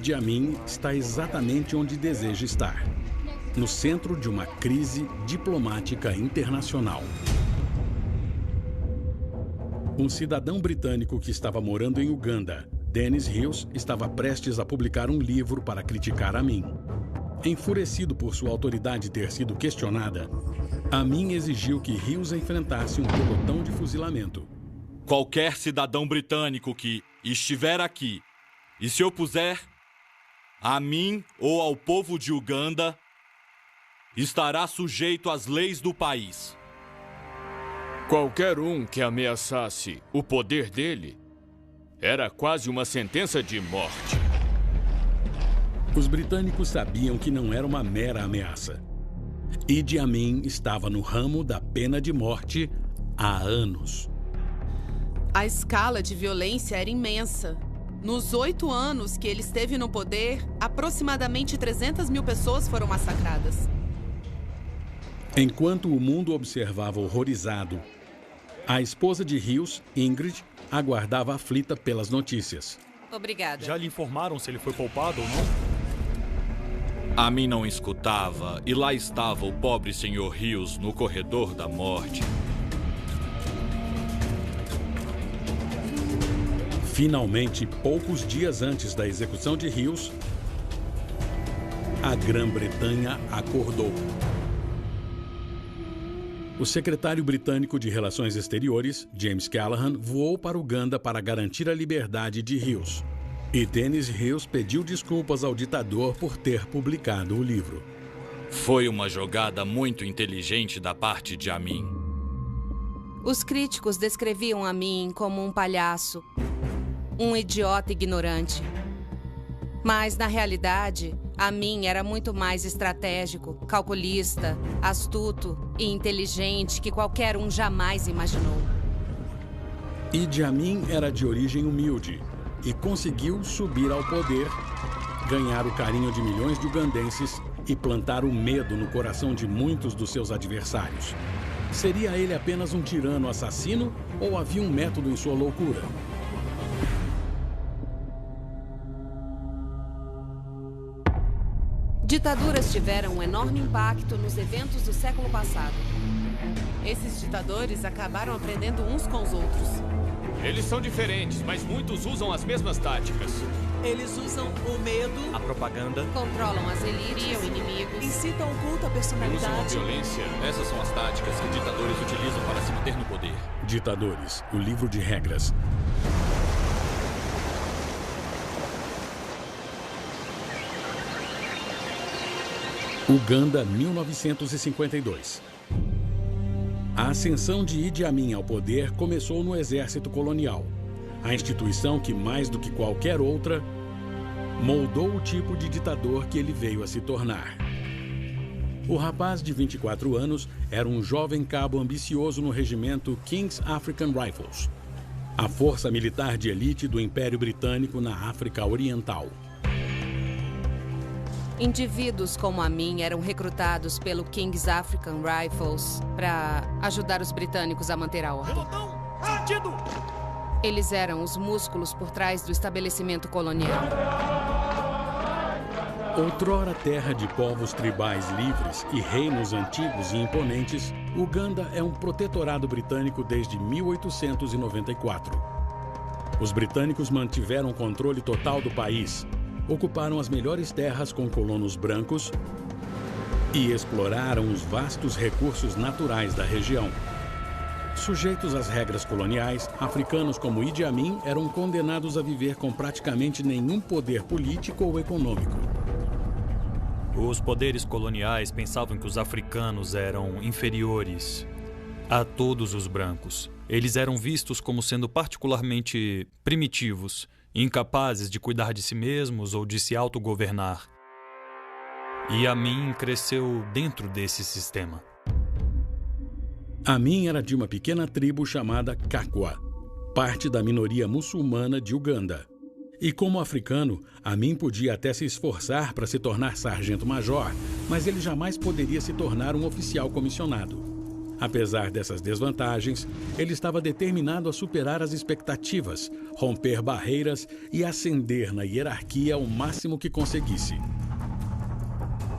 Idi Amin está exatamente onde deseja estar, no centro de uma crise diplomática internacional. Um cidadão britânico que estava morando em Uganda, Dennis Hughes, estava prestes a publicar um livro para criticar Amin. Enfurecido por sua autoridade ter sido questionada, Amin exigiu que Hughes enfrentasse um pelotão de fuzilamento. Qualquer cidadão britânico que estiver aqui e se opuser a mim ou ao povo de Uganda estará sujeito às leis do país. Qualquer um que ameaçasse o poder dele era quase uma sentença de morte. Os britânicos sabiam que não era uma mera ameaça. Idi Amin estava no ramo da pena de morte há anos. A escala de violência era imensa. Nos 8 anos que ele esteve no poder, aproximadamente 300 mil pessoas foram massacradas. Enquanto o mundo observava horrorizado, a esposa de Hughes, Ingrid, aguardava aflita pelas notícias. Obrigada. Já lhe informaram se ele foi poupado ou não? Amin não escutava e lá estava o pobre Sr. Hughes no corredor da morte. Finalmente, poucos dias antes da execução de Hughes, a Grã-Bretanha acordou. O secretário britânico de Relações Exteriores, James Callaghan, voou para Uganda para garantir a liberdade de Hughes. E Dennis Hughes pediu desculpas ao ditador por ter publicado o livro. Foi uma jogada muito inteligente da parte de Amin. Os críticos descreviam Amin como um palhaço, um idiota ignorante. Mas, na realidade, Amin era muito mais estratégico, calculista, astuto e inteligente que qualquer um jamais imaginou. Idi Amin era de origem humilde e conseguiu subir ao poder, ganhar o carinho de milhões de ugandenses e plantar o medo no coração de muitos dos seus adversários. Seria ele apenas um tirano assassino ou havia um método em sua loucura? Ditaduras tiveram um enorme impacto nos eventos do século passado. Esses ditadores acabaram aprendendo uns com os outros. Eles são diferentes, mas muitos usam as mesmas táticas. Eles usam o medo, A propaganda. Controlam as elites, Criam inimigos. incitam o culto à Usam a personalidade. violência. Essas são as táticas que ditadores utilizam para se manter no poder. Ditadores, o livro de regras. Uganda, 1952. A ascensão de Idi Amin ao poder começou no exército colonial, a instituição que, mais do que qualquer outra, moldou o tipo de ditador que ele veio a se tornar. O rapaz de 24 anos era um jovem cabo ambicioso no regimento King's African Rifles, a força militar de elite do Império Britânico na África Oriental. Indivíduos como Amin eram recrutados pelo King's African Rifles para ajudar os britânicos a manter a ordem. Pelotão! Sentido! Eles eram os músculos por trás do estabelecimento colonial. Outrora terra de povos tribais livres e reinos antigos e imponentes, Uganda é um protetorado britânico desde 1894. Os britânicos mantiveram o controle total do país, ocuparam as melhores terras com colonos brancos e exploraram os vastos recursos naturais da região. Sujeitos às regras coloniais, africanos como Idi Amin eram condenados a viver com praticamente nenhum poder político ou econômico. Os poderes coloniais pensavam que os africanos eram inferiores a todos os brancos. Eles eram vistos como sendo particularmente primitivos, incapazes de cuidar de si mesmos ou de se autogovernar. E Amin cresceu dentro desse sistema. Amin era de uma pequena tribo chamada Kakwa, parte da minoria muçulmana de Uganda. E como africano, Amin podia até se esforçar para se tornar sargento-major, mas ele jamais poderia se tornar um oficial comissionado. Apesar dessas desvantagens, ele estava determinado a superar as expectativas, romper barreiras e ascender na hierarquia o máximo que conseguisse.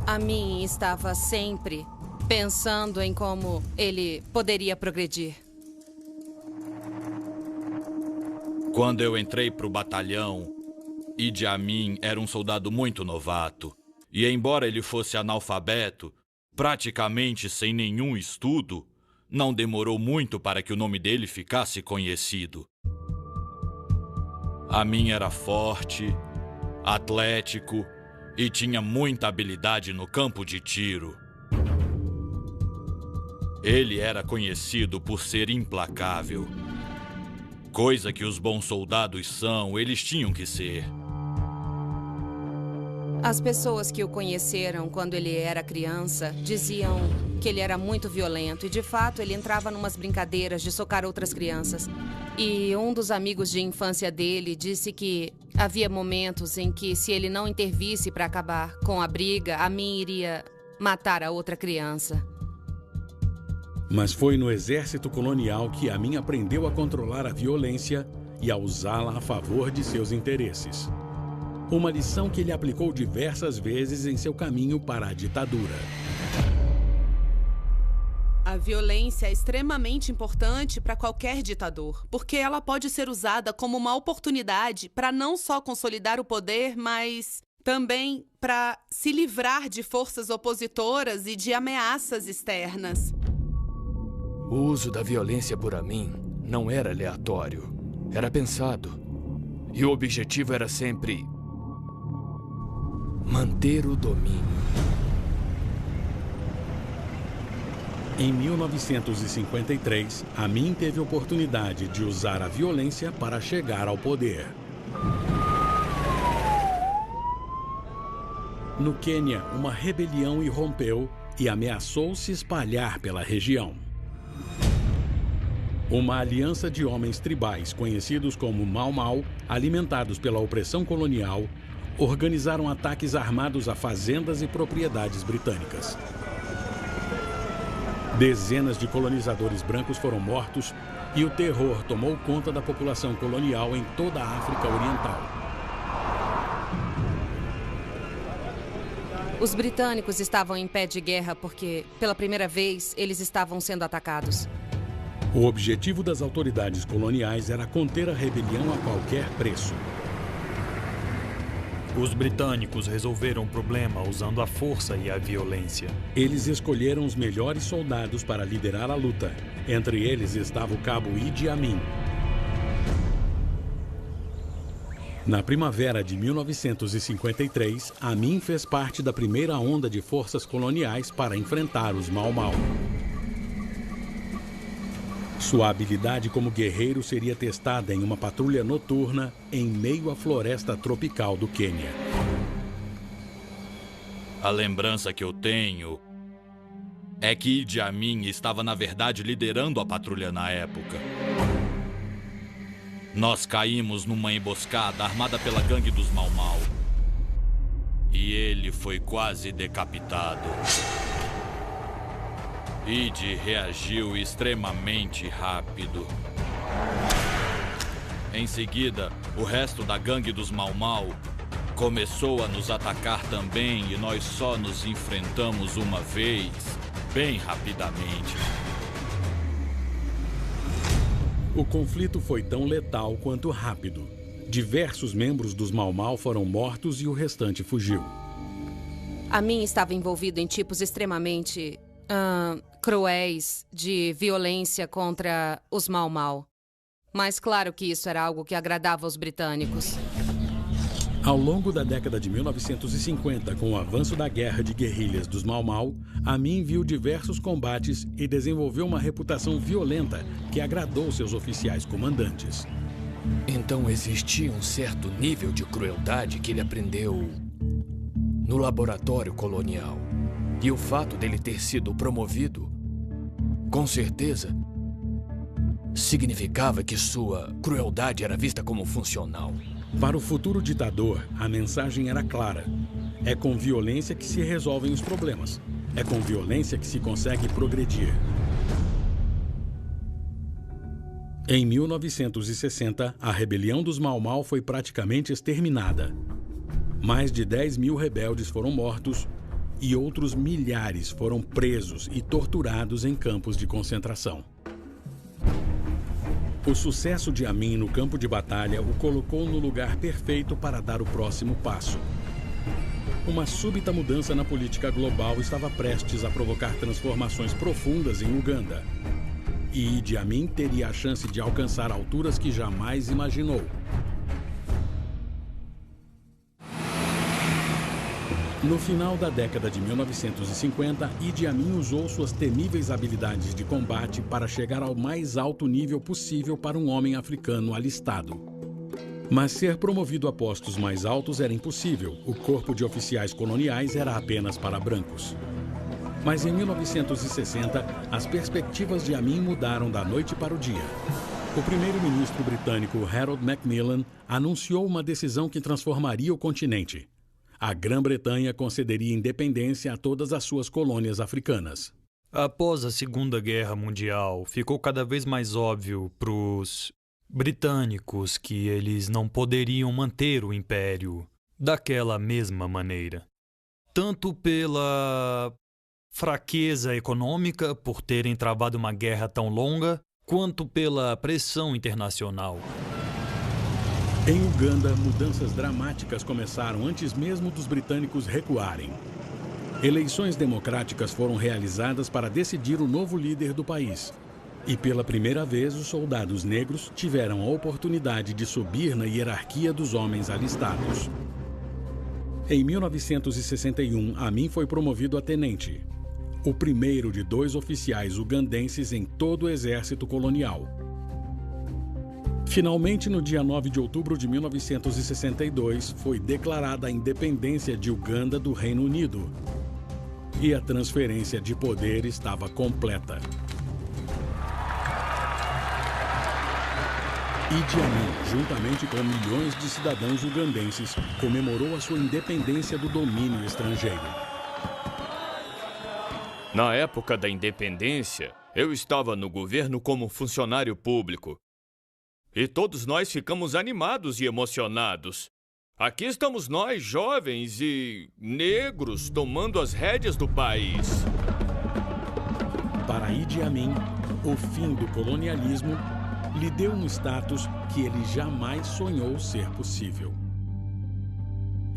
Amin estava sempre pensando em como ele poderia progredir. Quando eu entrei para o batalhão, Idi Amin era um soldado muito novato. E embora ele fosse analfabeto, praticamente sem nenhum estudo, não demorou muito para que o nome dele ficasse conhecido. Amin era forte, atlético e tinha muita habilidade no campo de tiro. Ele era conhecido por ser implacável. Coisa que os bons soldados são, eles tinham que ser. As pessoas que o conheceram quando ele era criança diziam que ele era muito violento e, de fato, ele entrava numas brincadeiras de socar outras crianças. E um dos amigos de infância dele disse que havia momentos em que, se ele não intervisse para acabar com a briga, Amin iria matar a outra criança. Mas foi no exército colonial que Amin aprendeu a controlar a violência e a usá-la a favor de seus interesses. Uma lição que ele aplicou diversas vezes em seu caminho para a ditadura. A violência é extremamente importante para qualquer ditador, porque ela pode ser usada como uma oportunidade para não só consolidar o poder, mas também para se livrar de forças opositoras e de ameaças externas. O uso da violência por Amin não era aleatório, era pensado. E o objetivo era sempre manter o domínio. Em 1953, Amin teve oportunidade de usar a violência para chegar ao poder. No Quênia, uma rebelião irrompeu e ameaçou se espalhar pela região. Uma aliança de homens tribais, conhecidos como Mau Mau, alimentados pela opressão colonial, organizaram ataques armados a fazendas e propriedades britânicas. Dezenas de colonizadores brancos foram mortos e o terror tomou conta da população colonial em toda a África Oriental. Os britânicos estavam em pé de guerra porque, pela primeira vez, eles estavam sendo atacados. O objetivo das autoridades coloniais era conter a rebelião a qualquer preço. Os britânicos resolveram o problema usando a força e a violência. Eles escolheram os melhores soldados para liderar a luta. Entre eles estava o cabo Idi Amin. Na primavera de 1953, Amin fez parte da primeira onda de forças coloniais para enfrentar os Mau Mau. Sua habilidade como guerreiro seria testada em uma patrulha noturna em meio à floresta tropical do Quênia. A lembrança que eu tenho é que Idi Amin estava, na verdade, liderando a patrulha na época. Nós caímos numa emboscada armada pela gangue dos Mau Mau. E ele foi quase decapitado. Idi reagiu extremamente rápido. Em seguida, o resto da gangue dos Mau Mau começou a nos atacar também e nós só nos enfrentamos uma vez, bem rapidamente. O conflito foi tão letal quanto rápido. Diversos membros dos Mau Mau foram mortos e o restante fugiu. Amin estava envolvido em tipos extremamente cruéis de violência contra os Mau Mau. Mas claro que isso era algo que agradava aos britânicos. Ao longo da década de 1950, com o avanço da guerra de guerrilhas dos Mau Mau, Amin viu diversos combates e desenvolveu uma reputação violenta que agradou seus oficiais comandantes. Então existia um certo nível de crueldade que ele aprendeu no laboratório colonial. E o fato dele ter sido promovido, com certeza, significava que sua crueldade era vista como funcional. Para o futuro ditador, a mensagem era clara. É com violência que se resolvem os problemas. É com violência que se consegue progredir. Em 1960, a rebelião dos Mau Mau foi praticamente exterminada. Mais de 10 mil rebeldes foram mortos e outros milhares foram presos e torturados em campos de concentração. O sucesso de Amin no campo de batalha o colocou no lugar perfeito para dar o próximo passo. Uma súbita mudança na política global estava prestes a provocar transformações profundas em Uganda. E Idi Amin teria a chance de alcançar alturas que jamais imaginou. No final da década de 1950, Idi Amin usou suas temíveis habilidades de combate para chegar ao mais alto nível possível para um homem africano alistado. Mas ser promovido a postos mais altos era impossível. O corpo de oficiais coloniais era apenas para brancos. Mas em 1960, as perspectivas de Amin mudaram da noite para o dia. O primeiro-ministro britânico Harold Macmillan anunciou uma decisão que transformaria o continente. A Grã-Bretanha concederia independência a todas as suas colônias africanas. Após a Segunda Guerra Mundial, ficou cada vez mais óbvio para os britânicos que eles não poderiam manter o império daquela mesma maneira. Tanto pela fraqueza econômica, por terem travado uma guerra tão longa, quanto pela pressão internacional. Em Uganda, mudanças dramáticas começaram antes mesmo dos britânicos recuarem. Eleições democráticas foram realizadas para decidir o novo líder do país. E pela primeira vez, os soldados negros tiveram a oportunidade de subir na hierarquia dos homens alistados. Em 1961, Amin foi promovido a tenente, o primeiro de 2 oficiais ugandenses em todo o exército colonial. Finalmente, no dia 9 de outubro de 1962, foi declarada a independência de Uganda do Reino Unido. E a transferência de poder estava completa. Idi Amin, juntamente com milhões de cidadãos ugandenses, comemorou a sua independência do domínio estrangeiro. Na época da independência, eu estava no governo como funcionário público. E todos nós ficamos animados e emocionados. Aqui estamos nós, jovens e negros, tomando as rédeas do país. Para Idi Amin, o fim do colonialismo lhe deu um status que ele jamais sonhou ser possível.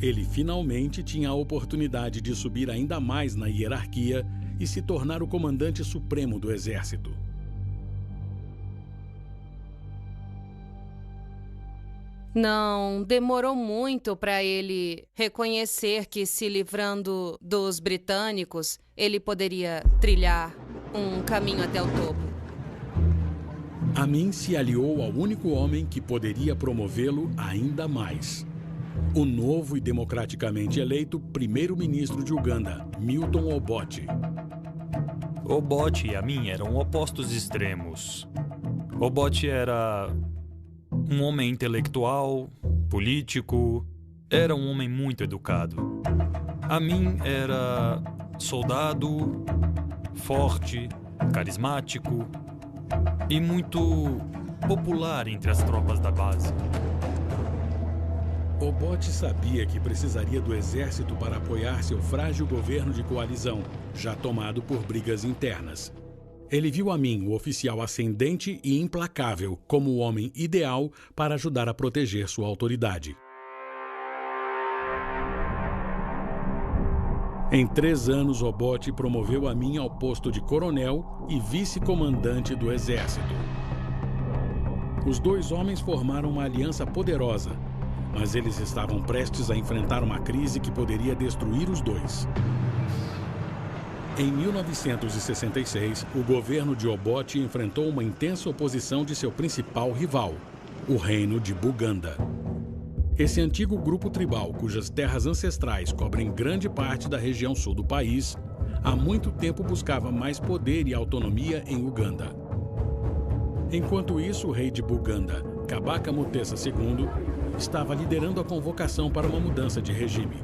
Ele finalmente tinha a oportunidade de subir ainda mais na hierarquia e se tornar o comandante supremo do exército. Não demorou muito para ele reconhecer que, se livrando dos britânicos, ele poderia trilhar um caminho até o topo. Amin se aliou ao único homem que poderia promovê-lo ainda mais. O novo e democraticamente eleito primeiro-ministro de Uganda, Milton Obote. Obote e Amin eram opostos extremos. Obote era um homem intelectual, político, era um homem muito educado. Amin era soldado, forte, carismático e muito popular entre as tropas da base. Obote sabia que precisaria do exército para apoiar seu frágil governo de coalizão, já tomado por brigas internas. Ele viu Amin, o oficial ascendente e implacável, como o homem ideal para ajudar a proteger sua autoridade. Em 3 anos, Obote promoveu Amin ao posto de coronel e vice-comandante do exército. Os 2 homens formaram uma aliança poderosa, mas eles estavam prestes a enfrentar uma crise que poderia destruir os 2. Em 1966, o governo de Obote enfrentou uma intensa oposição de seu principal rival, o Reino de Buganda. Esse antigo grupo tribal, cujas terras ancestrais cobrem grande parte da região sul do país, há muito tempo buscava mais poder e autonomia em Uganda. Enquanto isso, o rei de Buganda, Kabaka Mutesa II, estava liderando a convocação para uma mudança de regime.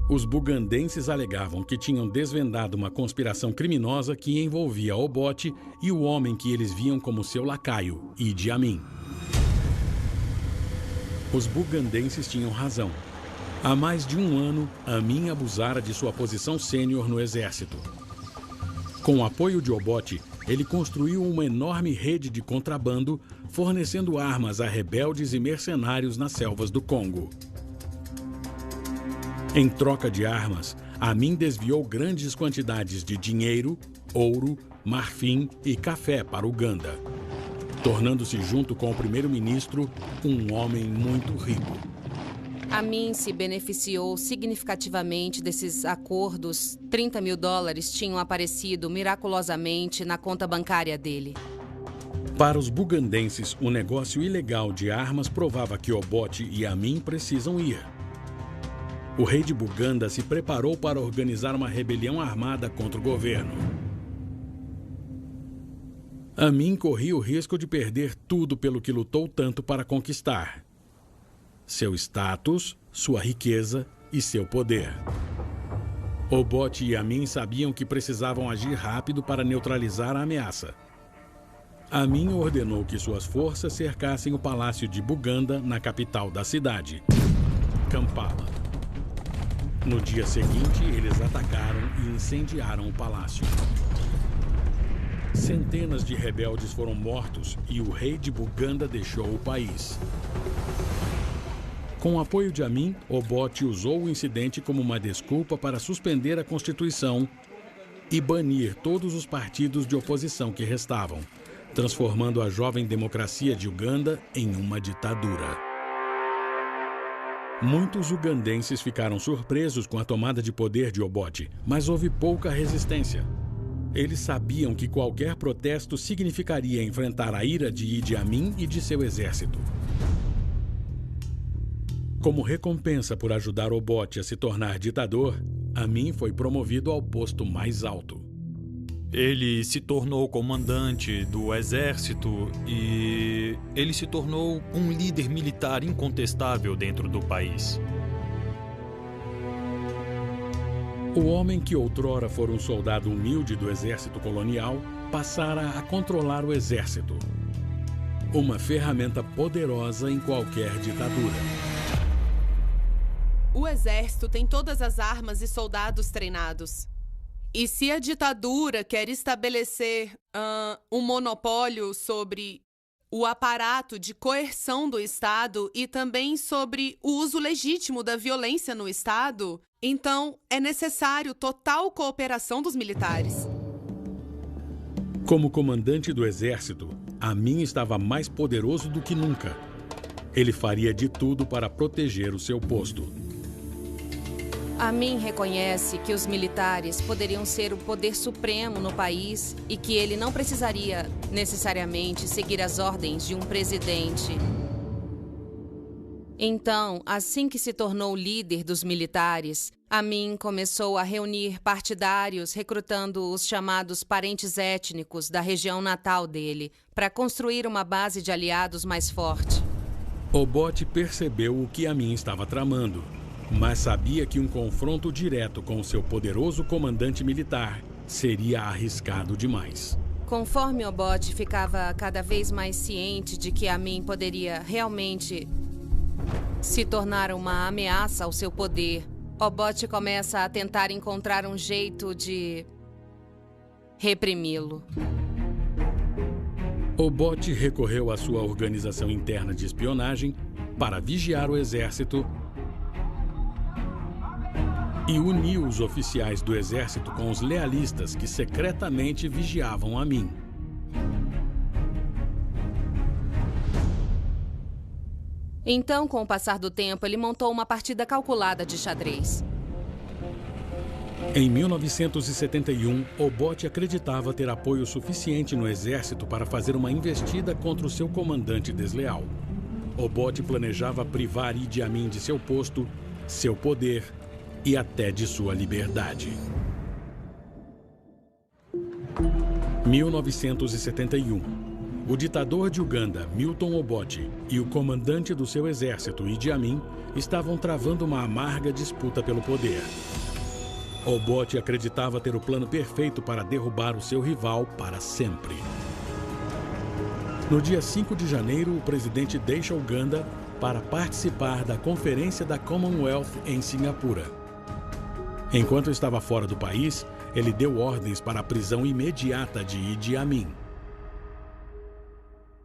Os bugandenses alegavam que tinham desvendado uma conspiração criminosa que envolvia Obote e o homem que eles viam como seu lacaio, Idi Amin. Os bugandenses tinham razão. Há mais de um ano, Amin abusara de sua posição sênior no exército. Com o apoio de Obote, ele construiu uma enorme rede de contrabando, fornecendo armas a rebeldes e mercenários nas selvas do Congo. Em troca de armas, Amin desviou grandes quantidades de dinheiro, ouro, marfim e café para Uganda, tornando-se, junto com o primeiro-ministro, um homem muito rico. Amin se beneficiou significativamente desses acordos. $30 mil tinham aparecido miraculosamente na conta bancária dele. Para os bugandenses, o negócio ilegal de armas provava que Obote e Amin precisam ir. O rei de Buganda se preparou para organizar uma rebelião armada contra o governo. Amin corria o risco de perder tudo pelo que lutou tanto para conquistar: seu status, sua riqueza e seu poder. Obote e Amin sabiam que precisavam agir rápido para neutralizar a ameaça. Amin ordenou que suas forças cercassem o palácio de Buganda, na capital da cidade, Kampala. No dia seguinte, eles atacaram e incendiaram o palácio. Centenas de rebeldes foram mortos e o rei de Buganda deixou o país. Com o apoio de Amin, Obote usou o incidente como uma desculpa para suspender a Constituição e banir todos os partidos de oposição que restavam, transformando a jovem democracia de Uganda em uma ditadura. Muitos ugandenses ficaram surpresos com a tomada de poder de Obote, mas houve pouca resistência. Eles sabiam que qualquer protesto significaria enfrentar a ira de Idi Amin e de seu exército. Como recompensa por ajudar Obote a se tornar ditador, Amin foi promovido ao posto mais alto. Ele se tornou comandante do exército e ele se tornou um líder militar incontestável dentro do país. O homem que outrora fora um soldado humilde do exército colonial passara a controlar o exército. Uma ferramenta poderosa em qualquer ditadura. O exército tem todas as armas e soldados treinados. E se a ditadura quer estabelecer um monopólio sobre o aparato de coerção do Estado e também sobre o uso legítimo da violência no Estado, então é necessário total cooperação dos militares. Como comandante do exército, Amin estava mais poderoso do que nunca. Ele faria de tudo para proteger o seu posto. Amin reconhece que os militares poderiam ser o poder supremo no país e que ele não precisaria necessariamente seguir as ordens de um presidente. Então, assim que se tornou líder dos militares, Amin começou a reunir partidários, recrutando os chamados parentes étnicos da região natal dele, para construir uma base de aliados mais forte. Obote percebeu o que Amin estava tramando, mas sabia que um confronto direto com seu poderoso comandante militar seria arriscado demais. Conforme Obote ficava cada vez mais ciente de que Amin poderia realmente se tornar uma ameaça ao seu poder, Obote começa a tentar encontrar um jeito de reprimi-lo. Obote recorreu à sua organização interna de espionagem para vigiar o exército e uniu os oficiais do exército com os lealistas que secretamente vigiavam Amin. Então, com o passar do tempo, ele montou uma partida calculada de xadrez. Em 1971, Obote acreditava ter apoio suficiente no exército para fazer uma investida contra o seu comandante desleal. Obote planejava privar Idi Amin de seu posto, seu poder e até de sua liberdade. 1971. o ditador de Uganda, Milton Obote, e o comandante do seu exército, Idi Amin, estavam travando uma amarga disputa pelo poder. Obote acreditava ter o plano perfeito para derrubar o seu rival para sempre. No dia 5 de janeiro, o presidente deixa Uganda para participar da Conferência da Commonwealth em Singapura. Enquanto estava fora do país, ele deu ordens para a prisão imediata de Idi Amin.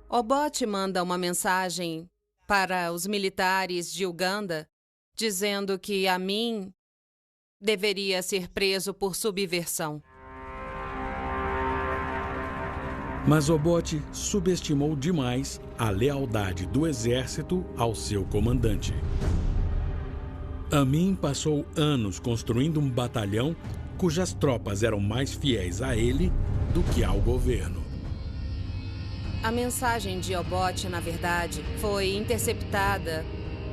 Obote manda uma mensagem para os militares de Uganda dizendo que Amin deveria ser preso por subversão. Mas Obote subestimou demais a lealdade do exército ao seu comandante. Amin passou anos construindo um batalhão cujas tropas eram mais fiéis a ele do que ao governo. A mensagem de Obote, na verdade, foi interceptada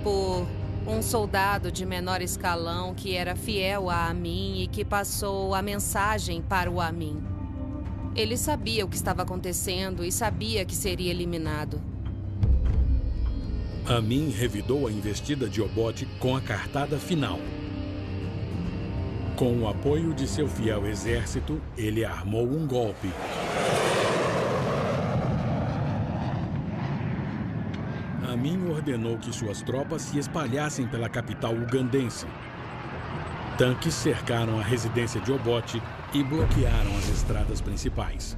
por um soldado de menor escalão que era fiel a Amin e que passou a mensagem para o Amin. Ele sabia o que estava acontecendo e sabia que seria eliminado. Amin revidou a investida de Obote com a cartada final. Com o apoio de seu fiel exército, ele armou um golpe. Amin ordenou que suas tropas se espalhassem pela capital ugandense. Tanques cercaram a residência de Obote e bloquearam as estradas principais.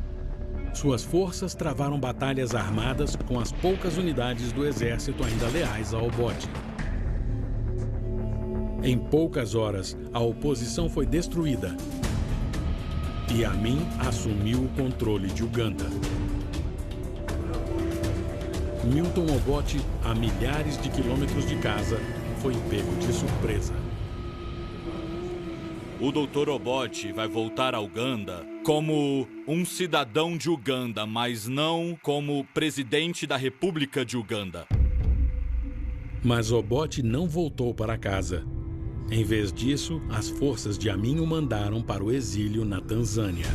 Suas forças travaram batalhas armadas com as poucas unidades do exército ainda leais a Obote. Em poucas horas, a oposição foi destruída e Amin assumiu o controle de Uganda. Milton Obote, a milhares de quilômetros de casa, foi pego de surpresa. O Dr. Obote vai voltar a Uganda como um cidadão de Uganda, mas não como presidente da República de Uganda. Mas Obote não voltou para casa. Em vez disso, as forças de Amin o mandaram para o exílio na Tanzânia.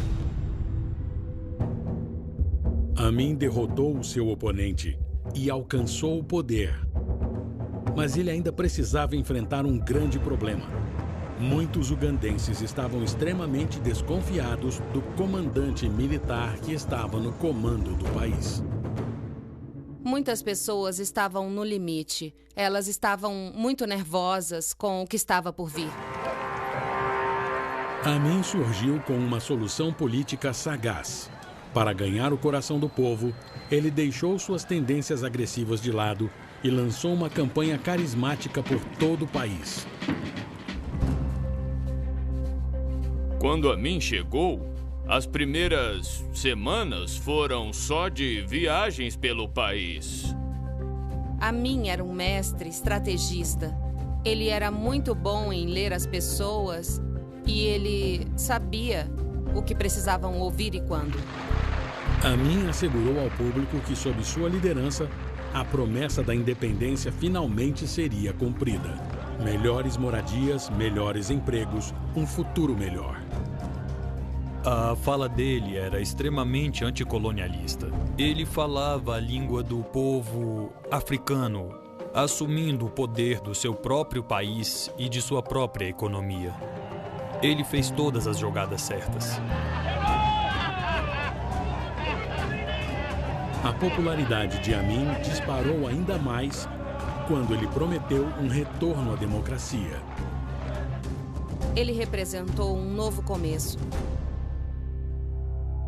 Amin derrotou o seu oponente e alcançou o poder. Mas ele ainda precisava enfrentar um grande problema. Muitos ugandenses estavam extremamente desconfiados do comandante militar que estava no comando do país. Muitas pessoas estavam no limite. Elas estavam muito nervosas com o que estava por vir. Amin surgiu com uma solução política sagaz. Para ganhar o coração do povo, ele deixou suas tendências agressivas de lado e lançou uma campanha carismática por todo o país. Quando Amin chegou, as primeiras semanas foram só de viagens pelo país. Amin era um mestre estrategista. Ele era muito bom em ler as pessoas e ele sabia o que precisavam ouvir e quando. Amin assegurou ao público que, sob sua liderança, a promessa da independência finalmente seria cumprida. Melhores moradias, melhores empregos, um futuro melhor. A fala dele era extremamente anticolonialista. Ele falava a língua do povo africano, assumindo o poder do seu próprio país e de sua própria economia. Ele fez todas as jogadas certas. A popularidade de Amin disparou ainda mais quando ele prometeu um retorno à democracia. Ele representou um novo começo.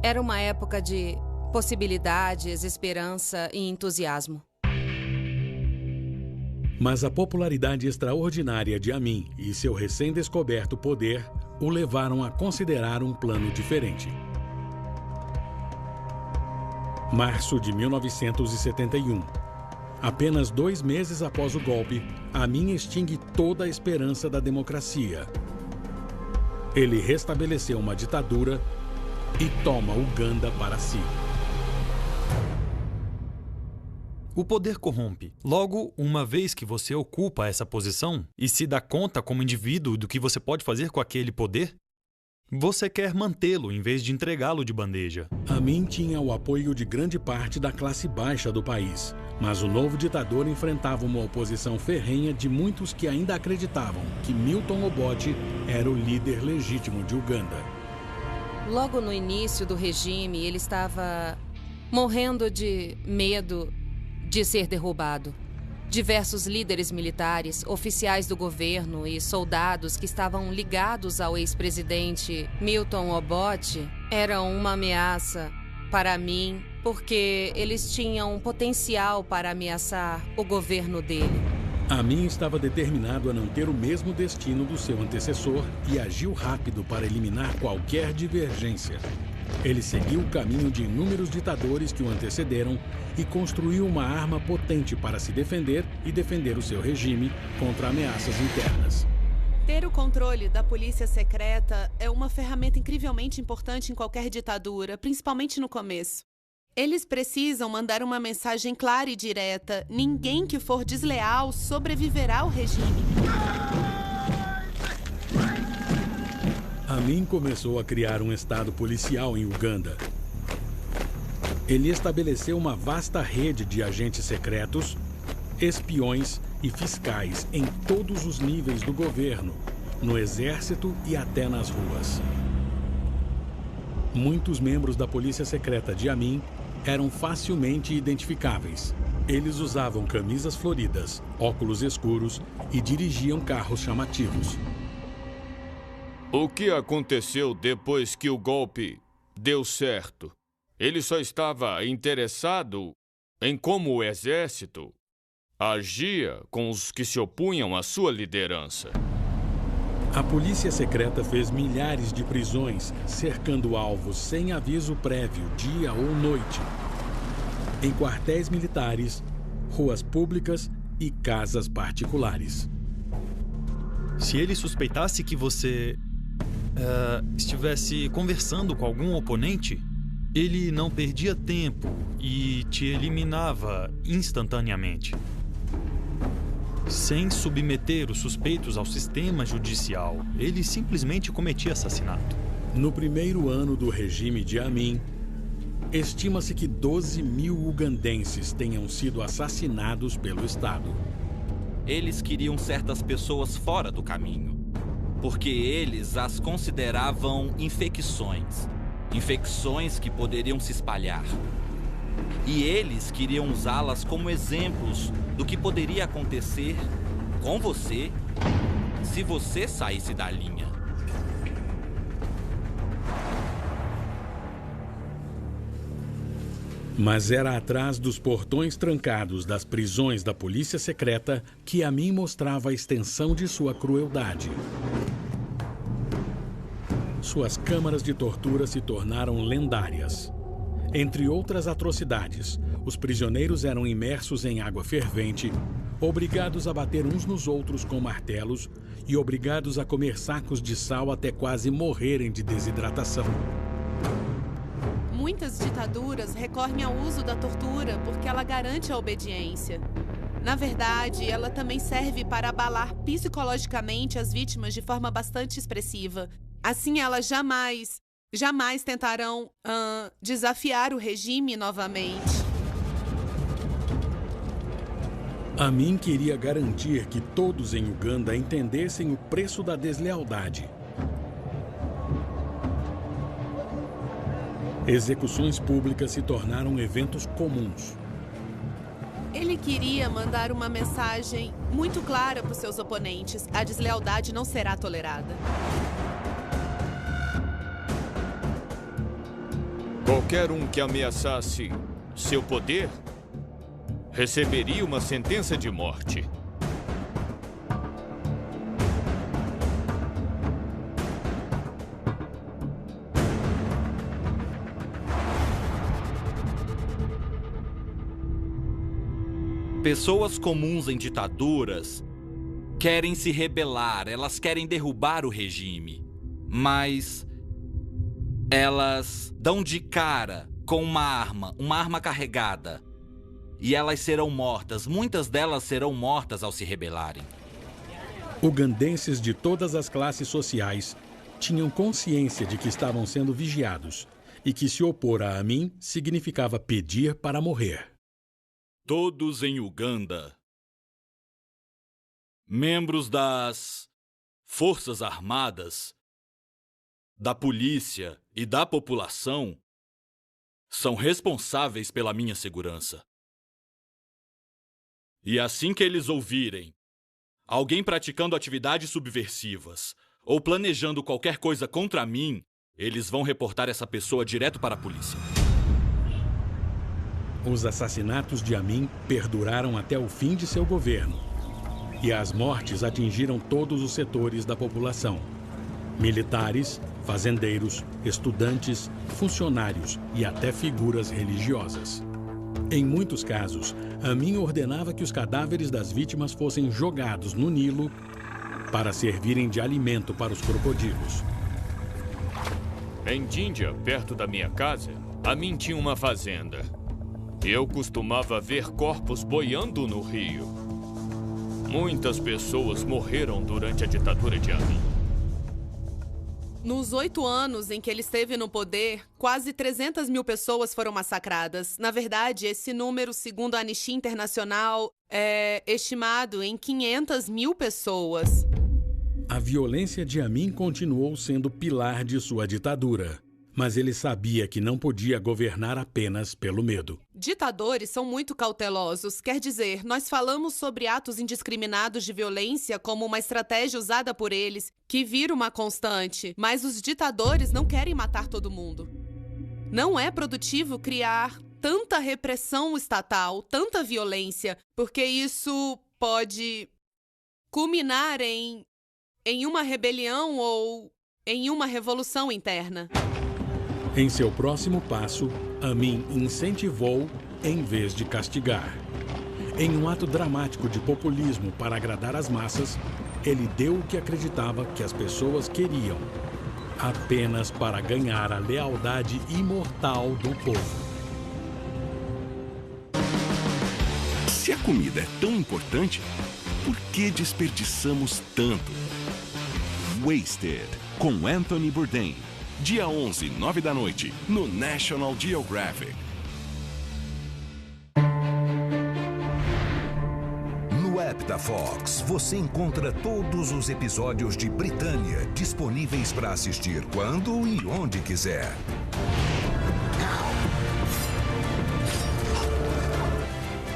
Era uma época de possibilidades, esperança e entusiasmo. Mas a popularidade extraordinária de Amin e seu recém-descoberto poder o levaram a considerar um plano diferente. Março de 1971. Apenas 2 meses após o golpe, Amin extingue toda a esperança da democracia. Ele restabeleceu uma ditadura e toma Uganda para si. O poder corrompe. Logo, uma vez que você ocupa essa posição e se dá conta como indivíduo do que você pode fazer com aquele poder, Você quer mantê-lo em vez de entregá-lo de bandeja. Amin tinha o apoio de grande parte da classe baixa do país, mas o novo ditador enfrentava uma oposição ferrenha de muitos que ainda acreditavam que Milton Obote era o líder legítimo de Uganda. Logo no início do regime, ele estava morrendo de medo de ser derrubado. Diversos líderes militares, oficiais do governo e soldados que estavam ligados ao ex-presidente Milton Obote eram uma ameaça para mim, porque eles tinham potencial para ameaçar o governo dele. Amin estava determinado a não ter o mesmo destino do seu antecessor e agiu rápido para eliminar qualquer divergência. Ele seguiu o caminho de inúmeros ditadores que o antecederam e construiu uma arma potente para se defender e defender o seu regime contra ameaças internas. Ter o controle da polícia secreta é uma ferramenta incrivelmente importante em qualquer ditadura, principalmente no começo. Eles precisam mandar uma mensagem clara e direta: ninguém que for desleal sobreviverá ao regime. Amin começou a criar um estado policial em Uganda. Ele estabeleceu uma vasta rede de agentes secretos, espiões e fiscais em todos os níveis do governo, no exército e até nas ruas. Muitos membros da polícia secreta de Amin eram facilmente identificáveis. Eles usavam camisas floridas, óculos escuros e dirigiam carros chamativos. O que aconteceu depois que o golpe deu certo? Ele só estava interessado em como o exército agia com os que se opunham à sua liderança. A polícia secreta fez milhares de prisões, cercando alvos sem aviso prévio, dia ou noite, em quartéis militares, ruas públicas e casas particulares. Se ele suspeitasse que você estivesse conversando com algum oponente, ele não perdia tempo e te eliminava instantaneamente, sem submeter os suspeitos ao sistema judicial. Ele simplesmente cometia assassinato. No primeiro ano do regime de Amin, estima-se que 12 mil ugandenses tenham sido assassinados pelo Estado. Eles queriam certas pessoas fora do caminho, porque eles as consideravam infecções que poderiam se espalhar. E eles queriam usá-las como exemplos do que poderia acontecer com você se você saísse da linha. Mas era atrás dos portões trancados das prisões da polícia secreta que Amin mostrava a extensão de sua crueldade. Suas câmaras de tortura se tornaram lendárias. Entre outras atrocidades, os prisioneiros eram imersos em água fervente, obrigados a bater uns nos outros com martelos e obrigados a comer sacos de sal até quase morrerem de desidratação. Muitas ditaduras recorrem ao uso da tortura porque ela garante a obediência. Na verdade, ela também serve para abalar psicologicamente as vítimas de forma bastante expressiva. Assim, elas jamais tentarão desafiar o regime novamente. Amin queria garantir que todos em Uganda entendessem o preço da deslealdade. Execuções públicas se tornaram eventos comuns. Ele queria mandar uma mensagem muito clara para os seus oponentes: a deslealdade não será tolerada. Qualquer um que ameaçasse seu poder receberia uma sentença de morte. Pessoas comuns em ditaduras querem se rebelar, elas querem derrubar o regime, mas elas dão de cara com uma arma carregada, e elas serão mortas. Muitas delas serão mortas ao se rebelarem. Ugandenses de todas as classes sociais tinham consciência de que estavam sendo vigiados e que se opor a Amin significava pedir para morrer. Todos em Uganda, membros das Forças Armadas, da polícia e da população, são responsáveis pela minha segurança. E assim que eles ouvirem alguém praticando atividades subversivas ou planejando qualquer coisa contra mim, eles vão reportar essa pessoa direto para a polícia. Os assassinatos de Amin perduraram até o fim de seu governo. E as mortes atingiram todos os setores da população. Militares, fazendeiros, estudantes, funcionários e até figuras religiosas. Em muitos casos, Amin ordenava que os cadáveres das vítimas fossem jogados no Nilo para servirem de alimento para os crocodilos. Em Jinja, perto da minha casa, Amin tinha uma fazenda. E eu costumava ver corpos boiando no rio. Muitas pessoas morreram durante a ditadura de Amin. Nos 8 anos em que ele esteve no poder, quase 300 mil pessoas foram massacradas. Na verdade, esse número, segundo a Anistia Internacional, é estimado em 500 mil pessoas. A violência de Amin continuou sendo pilar de sua ditadura. Mas ele sabia que não podia governar apenas pelo medo. Ditadores são muito cautelosos. Quer dizer, nós falamos sobre atos indiscriminados de violência como uma estratégia usada por eles, que vira uma constante. Mas os ditadores não querem matar todo mundo. Não é produtivo criar tanta repressão estatal, tanta violência, porque isso pode culminar em uma rebelião ou em uma revolução interna. Em seu próximo passo, Amin incentivou em vez de castigar. Em um ato dramático de populismo para agradar as massas, ele deu o que acreditava que as pessoas queriam, apenas para ganhar a lealdade imortal do povo. Se a comida é tão importante, por que desperdiçamos tanto? Wasted, com Anthony Bourdain. Dia 11, 9 da noite, no National Geographic. No app da Fox, você encontra todos os episódios de Britânia disponíveis para assistir quando e onde quiser.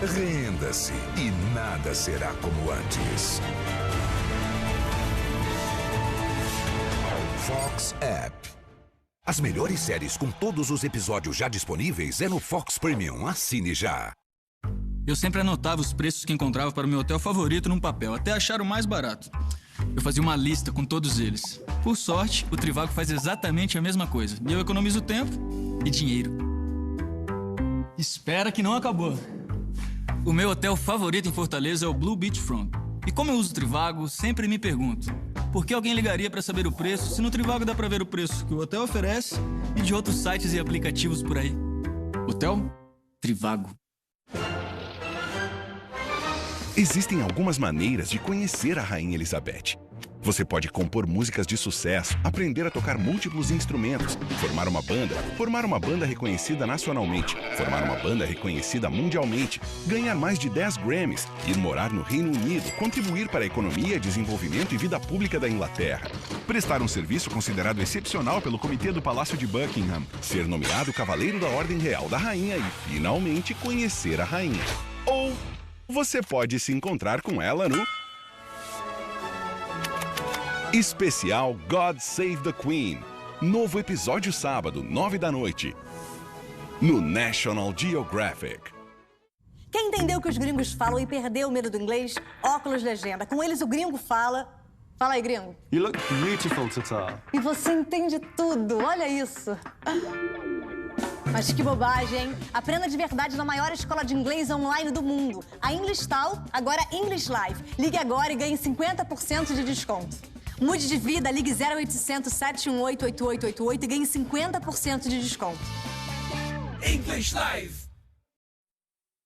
Renda-se e nada será como antes. Fox App. As melhores séries com todos os episódios já disponíveis é no Fox Premium. Assine já. Eu sempre anotava os preços que encontrava para o meu hotel favorito num papel, até achar o mais barato. Eu fazia uma lista com todos eles. Por sorte, o Trivago faz exatamente a mesma coisa. E eu economizo tempo e dinheiro. Espera que não acabou. O meu hotel favorito em Fortaleza é o Blue Beach Front. E como eu uso o Trivago, sempre me pergunto: por que alguém ligaria para saber o preço se no Trivago dá para ver o preço que o hotel oferece e de outros sites e aplicativos por aí? Hotel Trivago. Existem algumas maneiras de conhecer a Rainha Elizabeth. Você pode compor músicas de sucesso, aprender a tocar múltiplos instrumentos, formar uma banda reconhecida nacionalmente, formar uma banda reconhecida mundialmente, ganhar mais de 10 Grammys, ir morar no Reino Unido, contribuir para a economia, desenvolvimento e vida pública da Inglaterra, prestar um serviço considerado excepcional pelo Comitê do Palácio de Buckingham, ser nomeado Cavaleiro da Ordem Real da Rainha e, finalmente, conhecer a Rainha. Ou você pode se encontrar com ela no Especial God Save the Queen. Novo episódio sábado, 9 da noite. No National Geographic. Quem entendeu o que os gringos falam e perdeu o medo do inglês? Óculos Legenda. Com eles o gringo fala... Fala aí, gringo. You look beautiful, Tata. E você entende tudo. Olha isso. Mas que bobagem, hein? Aprenda de verdade na maior escola de inglês online do mundo. A English Tal, agora English Live. Ligue agora e ganhe 50% de desconto. Mude de vida, ligue 0800 718 8888 e ganhe 50% de desconto. English Live.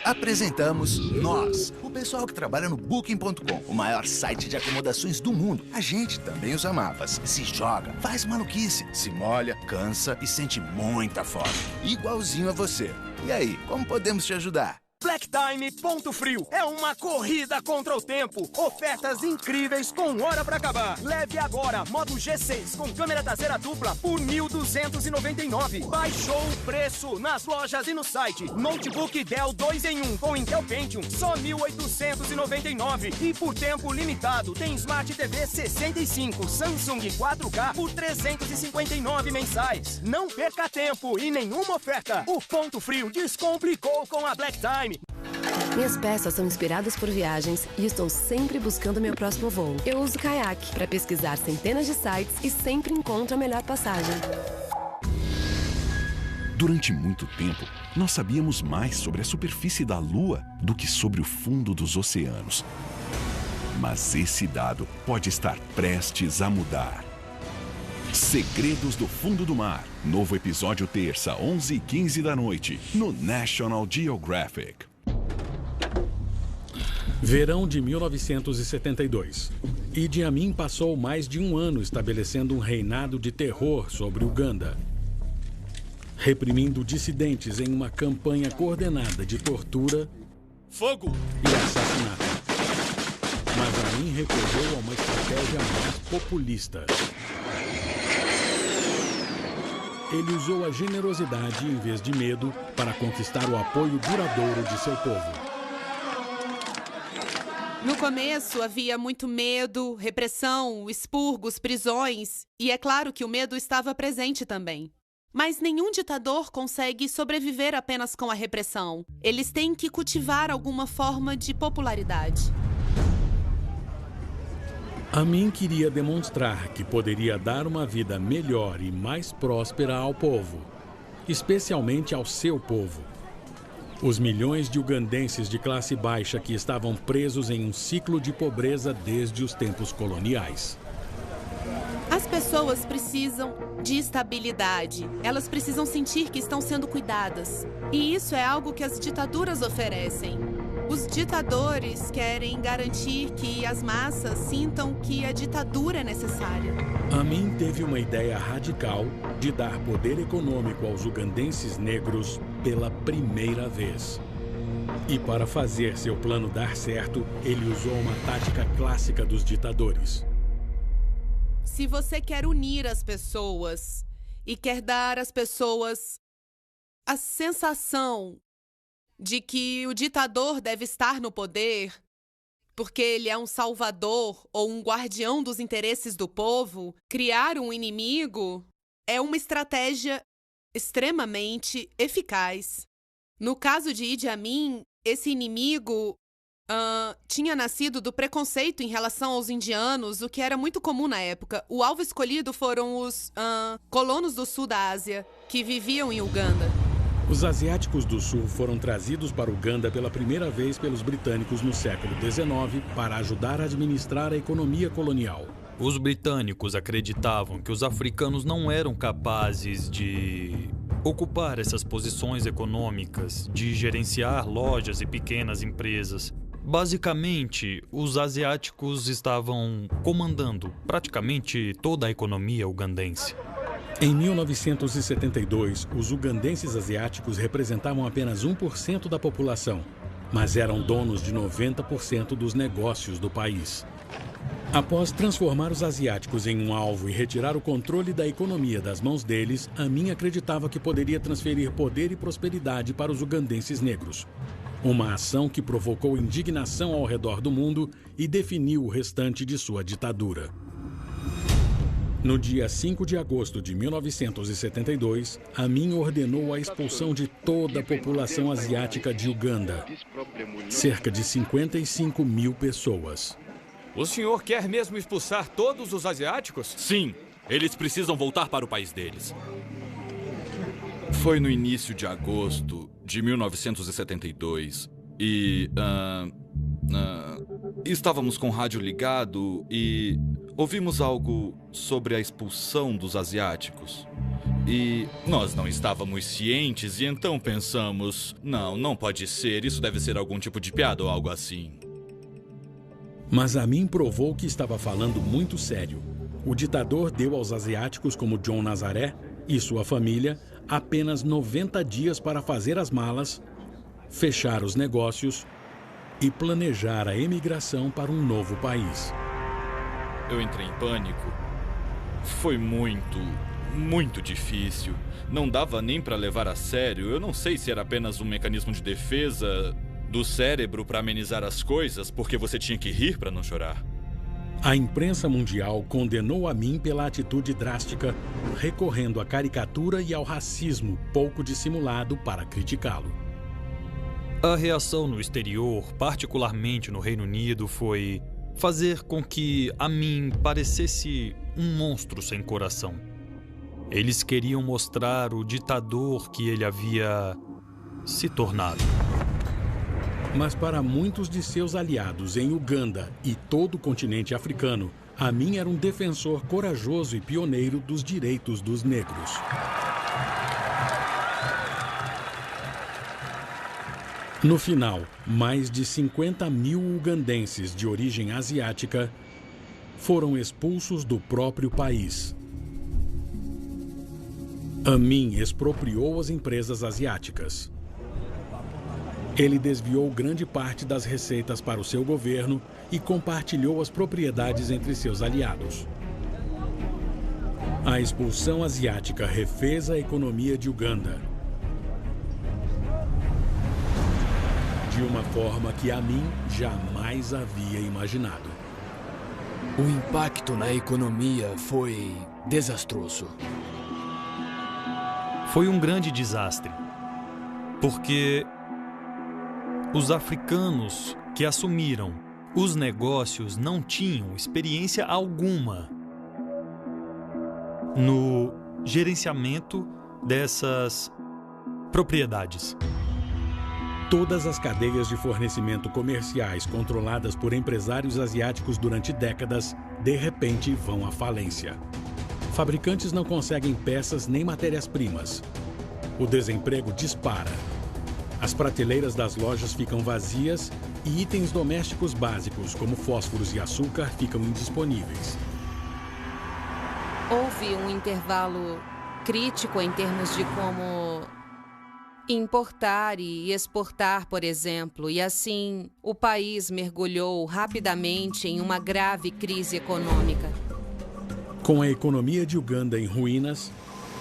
Apresentamos nós, o pessoal que trabalha no Booking.com, o maior site de acomodações do mundo. A gente também usa mapas, se joga, faz maluquice, se molha, cansa e sente muita fome. Igualzinho a você. E aí, como podemos te ajudar? Black Time Ponto Frio é uma corrida contra o tempo. Ofertas incríveis com hora pra acabar. Leve agora modo G6 com câmera traseira dupla por R$ 1.299. Baixou o preço nas lojas e no site. Notebook Dell 2 em 1 com Intel Pentium só R$ 1.899. E por tempo limitado tem Smart TV 65 Samsung 4K por R$ 359 mensais. Não perca tempo e nenhuma oferta. O Ponto Frio descomplicou com a Black Time. Minhas peças são inspiradas por viagens e estou sempre buscando meu próximo voo. Eu uso Kayak para pesquisar centenas de sites e sempre encontro a melhor passagem. Durante muito tempo, nós sabíamos mais sobre a superfície da Lua do que sobre o fundo dos oceanos. Mas esse dado pode estar prestes a mudar. Segredos do Fundo do Mar. Novo episódio terça, 11h15 da noite, no National Geographic. Verão de 1972. Idi Amin passou mais de um ano estabelecendo um reinado de terror sobre Uganda, reprimindo dissidentes em uma campanha coordenada de tortura, fogo e assassinato. Mas Amin recorreu a uma estratégia mais populista. Ele usou a generosidade em vez de medo para conquistar o apoio duradouro de seu povo. No começo havia muito medo, repressão, expurgos, prisões, e é claro que o medo estava presente também. Mas nenhum ditador consegue sobreviver apenas com a repressão. Eles têm que cultivar alguma forma de popularidade. Amin queria demonstrar que poderia dar uma vida melhor e mais próspera ao povo, especialmente ao seu povo. Os milhões de ugandenses de classe baixa que estavam presos em um ciclo de pobreza desde os tempos coloniais. As pessoas precisam de estabilidade. Elas precisam sentir que estão sendo cuidadas. E isso é algo que as ditaduras oferecem. Os ditadores querem garantir que as massas sintam que a ditadura é necessária. Amin teve uma ideia radical de dar poder econômico aos ugandenses negros pela primeira vez. E para fazer seu plano dar certo, ele usou uma tática clássica dos ditadores. Se você quer unir as pessoas e quer dar às pessoas a sensação de que o ditador deve estar no poder porque ele é um salvador ou um guardião dos interesses do povo, criar um inimigo é uma estratégia extremamente eficaz. No caso de Idi Amin, esse inimigo tinha nascido do preconceito em relação aos indianos, o que era muito comum na época. O alvo escolhido foram os colonos do sul da Ásia, que viviam em Uganda. Os asiáticos do sul foram trazidos para Uganda pela primeira vez pelos britânicos no século XIX para ajudar a administrar a economia colonial. Os britânicos acreditavam que os africanos não eram capazes de ocupar essas posições econômicas, de gerenciar lojas e pequenas empresas. Basicamente, os asiáticos estavam comandando praticamente toda a economia ugandense. Em 1972, os ugandenses asiáticos representavam apenas 1% da população, mas eram donos de 90% dos negócios do país. Após transformar os asiáticos em um alvo e retirar o controle da economia das mãos deles, Amin acreditava que poderia transferir poder e prosperidade para os ugandenses negros. Uma ação que provocou indignação ao redor do mundo e definiu o restante de sua ditadura. No dia 5 de agosto de 1972, Amin ordenou a expulsão de toda a população asiática de Uganda. Cerca de 55 mil pessoas. O senhor quer mesmo expulsar todos os asiáticos? Sim, eles precisam voltar para o país deles. Foi no início de agosto de 1972 e estávamos com o rádio ligado e ouvimos algo sobre a expulsão dos asiáticos. E nós não estávamos cientes e então pensamos, não pode ser, isso deve ser algum tipo de piada ou algo assim. Mas Amin provou que estava falando muito sério. O ditador deu aos asiáticos como John Nazaré e sua família apenas 90 dias para fazer as malas, fechar os negócios e planejar a emigração para um novo país. Eu entrei em pânico. Foi muito difícil. Não dava nem para levar a sério. Eu não sei se era apenas um mecanismo de defesa do cérebro para amenizar as coisas, porque você tinha que rir para não chorar. A imprensa mundial condenou Amin pela atitude drástica, recorrendo à caricatura e ao racismo pouco dissimulado para criticá-lo. A reação no exterior, particularmente no Reino Unido, foi fazer com que Amin parecesse um monstro sem coração. Eles queriam mostrar o ditador que ele havia se tornado. Mas para muitos de seus aliados em Uganda e todo o continente africano, Amin era um defensor corajoso e pioneiro dos direitos dos negros. No final, mais de 50 mil ugandenses de origem asiática foram expulsos do próprio país. Amin expropriou as empresas asiáticas. Ele desviou grande parte das receitas para o seu governo e compartilhou as propriedades entre seus aliados. A expulsão asiática refez a economia de Uganda de uma forma que Amin jamais havia imaginado. O impacto na economia foi desastroso. Foi um grande desastre, porque os africanos que assumiram os negócios não tinham experiência alguma no gerenciamento dessas propriedades. Todas as cadeias de fornecimento comerciais controladas por empresários asiáticos durante décadas, de repente, vão à falência. Fabricantes não conseguem peças nem matérias-primas. O desemprego dispara. As prateleiras das lojas ficam vazias e itens domésticos básicos, como fósforos e açúcar, ficam indisponíveis. Houve um intervalo crítico em termos de como importar e exportar, por exemplo, e assim o país mergulhou rapidamente em uma grave crise econômica. Com a economia de Uganda em ruínas,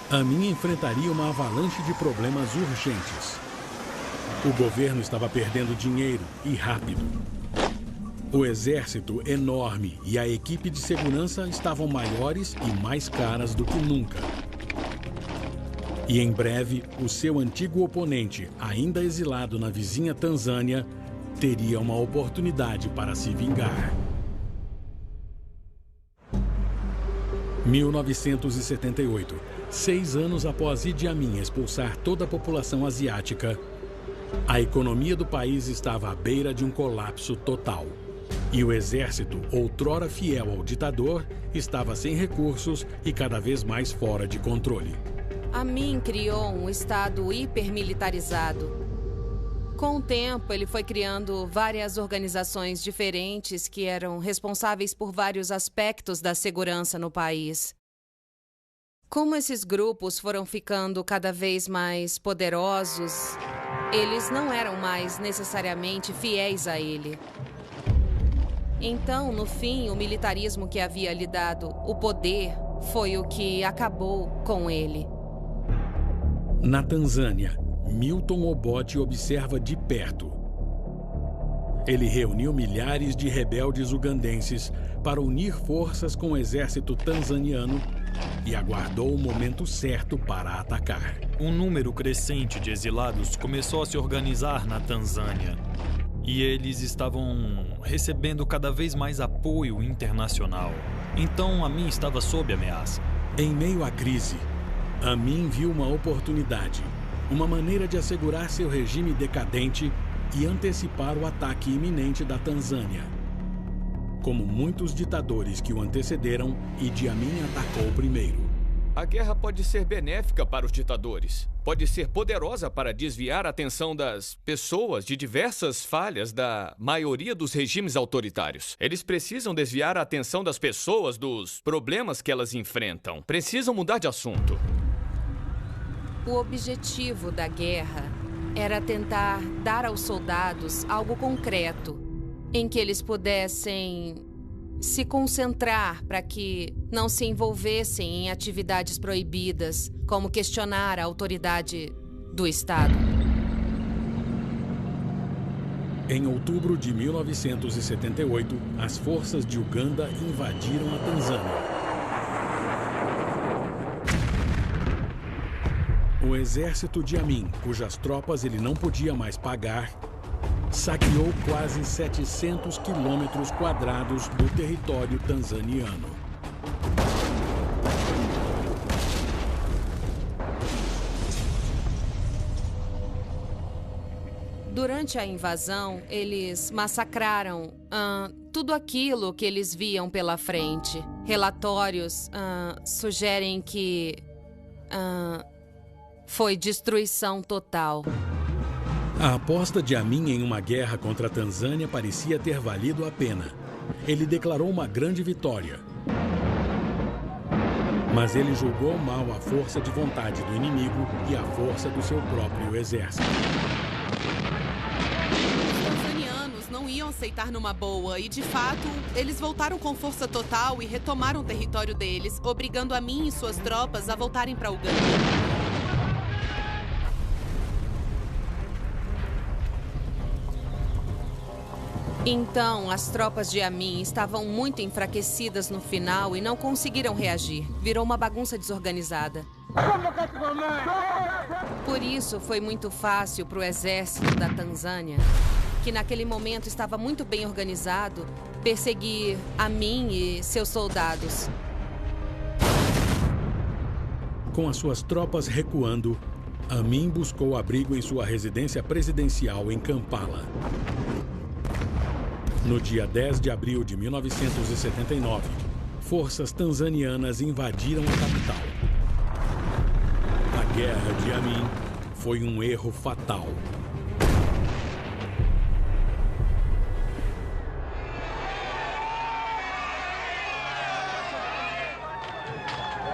Amin enfrentaria uma avalanche de problemas urgentes. O governo estava perdendo dinheiro e rápido. O exército enorme e a equipe de segurança estavam maiores e mais caras do que nunca. E em breve, o seu antigo oponente, ainda exilado na vizinha Tanzânia, teria uma oportunidade para se vingar. 1978, 6 anos após Idi Amin expulsar toda a população asiática, a economia do país estava à beira de um colapso total. E o exército, outrora fiel ao ditador, estava sem recursos e cada vez mais fora de controle. Amin criou um estado hipermilitarizado. Com o tempo, ele foi criando várias organizações diferentes que eram responsáveis por vários aspectos da segurança no país. Como esses grupos foram ficando cada vez mais poderosos, eles não eram mais necessariamente fiéis a ele. Então, no fim, o militarismo que havia lhe dado o poder foi o que acabou com ele. Na Tanzânia, Milton Obote observa de perto. Ele reuniu milhares de rebeldes ugandenses para unir forças com o exército tanzaniano e aguardou o momento certo para atacar. Um número crescente de exilados começou a se organizar na Tanzânia e eles estavam recebendo cada vez mais apoio internacional. Então, Amin estava sob ameaça. Em meio à crise, Amin viu uma oportunidade, uma maneira de assegurar seu regime decadente e antecipar o ataque iminente da Tanzânia. Como muitos ditadores que o antecederam, Idi Amin atacou primeiro. A guerra pode ser benéfica para os ditadores. Pode ser poderosa para desviar a atenção das pessoas de diversas falhas da maioria dos regimes autoritários. Eles precisam desviar a atenção das pessoas dos problemas que elas enfrentam. Precisam mudar de assunto. O objetivo da guerra era tentar dar aos soldados algo concreto, em que eles pudessem se concentrar para que não se envolvessem em atividades proibidas, como questionar a autoridade do Estado. Em outubro de 1978, as forças de Uganda invadiram a Tanzânia. O exército de Amin, cujas tropas ele não podia mais pagar, saqueou quase 700 quilômetros quadrados do território tanzaniano. Durante a invasão, eles massacraram tudo aquilo que eles viam pela frente. Relatórios sugerem que foi destruição total. A aposta de Amin em uma guerra contra a Tanzânia parecia ter valido a pena. Ele declarou uma grande vitória. Mas ele julgou mal a força de vontade do inimigo e a força do seu próprio exército. Os tanzanianos não iam aceitar numa boa e, de fato, eles voltaram com força total e retomaram o território deles, obrigando Amin e suas tropas a voltarem para Uganda. Então, as tropas de Amin estavam muito enfraquecidas no final e não conseguiram reagir. Virou uma bagunça desorganizada. Por isso, foi muito fácil para o exército da Tanzânia, que naquele momento estava muito bem organizado, perseguir Amin e seus soldados. Com as suas tropas recuando, Amin buscou abrigo em sua residência presidencial em Kampala. No dia 10 de abril de 1979, forças tanzanianas invadiram a capital. A guerra de Amin foi um erro fatal.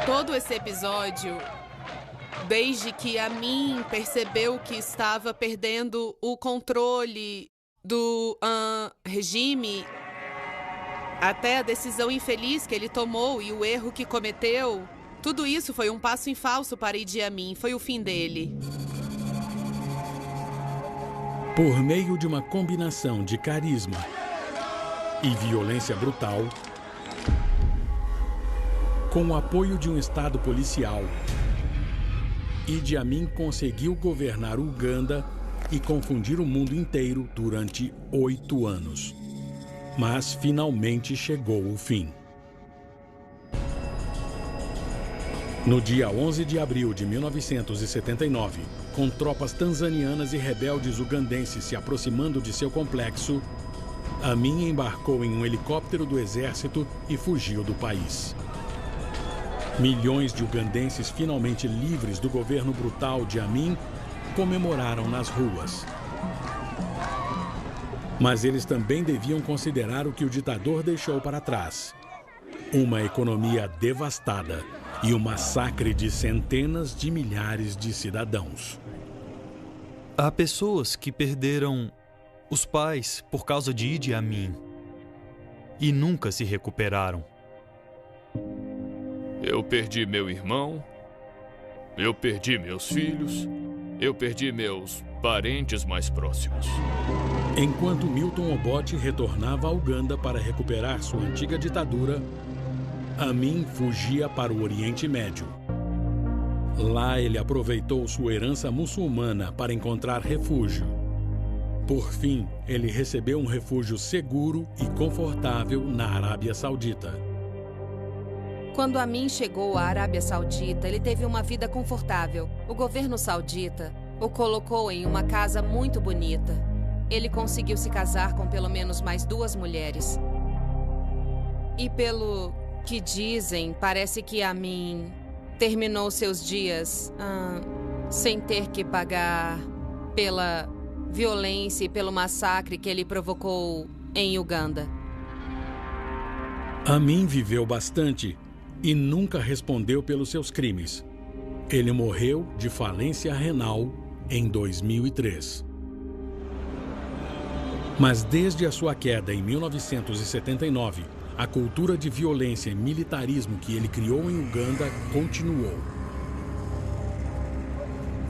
Todo esse episódio, desde que Amin percebeu que estava perdendo o controle do regime, até a decisão infeliz que ele tomou e o erro que cometeu, tudo isso foi um passo em falso para Idi Amin, foi o fim dele. Por meio de uma combinação de carisma e violência brutal, com o apoio de um estado policial, Idi Amin conseguiu governar Uganda e confundir o mundo inteiro durante 8 anos. Mas finalmente chegou o fim. No dia 11 de abril de 1979, com tropas tanzanianas e rebeldes ugandenses se aproximando de seu complexo, Amin embarcou em um helicóptero do exército e fugiu do país. Milhões de ugandenses finalmente livres do governo brutal de Amin comemoraram nas ruas. Mas eles também deviam considerar o que o ditador deixou para trás: uma economia devastada e o massacre de centenas de milhares de cidadãos. Há pessoas que perderam os pais por causa de Idi Amin e nunca se recuperaram. Eu perdi meu irmão, eu perdi meus filhos, eu perdi meus parentes mais próximos. Enquanto Milton Obote retornava a Uganda para recuperar sua antiga ditadura, Amin fugia para o Oriente Médio. Lá ele aproveitou sua herança muçulmana para encontrar refúgio. Por fim, ele recebeu um refúgio seguro e confortável na Arábia Saudita. Quando Amin chegou à Arábia Saudita, ele teve uma vida confortável. O governo saudita o colocou em uma casa muito bonita. Ele conseguiu se casar com pelo menos mais 2 mulheres. E pelo que dizem, parece que Amin terminou seus dias sem ter que pagar pela violência e pelo massacre que ele provocou em Uganda. Amin viveu bastante e nunca respondeu pelos seus crimes. Ele morreu de falência renal em 2003. Mas desde a sua queda em 1979, a cultura de violência e militarismo que ele criou em Uganda continuou.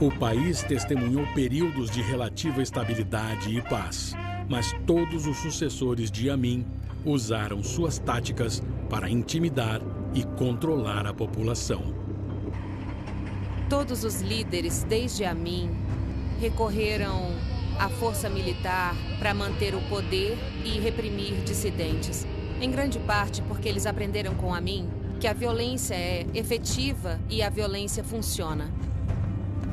O país testemunhou períodos de relativa estabilidade e paz, mas todos os sucessores de Amin usaram suas táticas para intimidar e controlar a população. Todos os líderes, desde Amin, recorreram à força militar para manter o poder e reprimir dissidentes. Em grande parte porque eles aprenderam com Amin que a violência é efetiva e a violência funciona.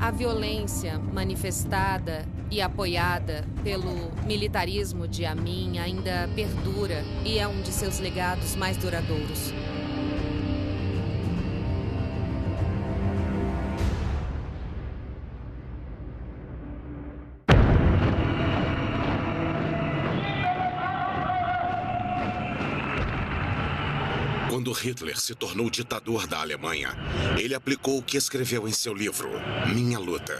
A violência manifestada e apoiada pelo militarismo de Amin ainda perdura e é um de seus legados mais duradouros. Quando Hitler se tornou ditador da Alemanha, ele aplicou o que escreveu em seu livro, Minha Luta.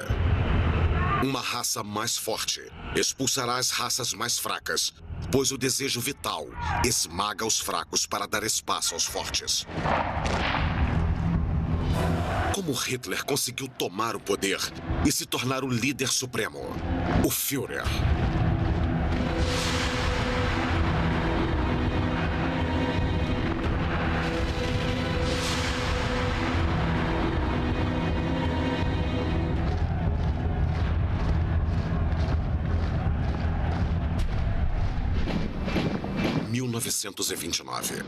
Uma raça mais forte expulsará as raças mais fracas, pois o desejo vital esmaga os fracos para dar espaço aos fortes. Como Hitler conseguiu tomar o poder e se tornar o líder supremo, o Führer? 1929.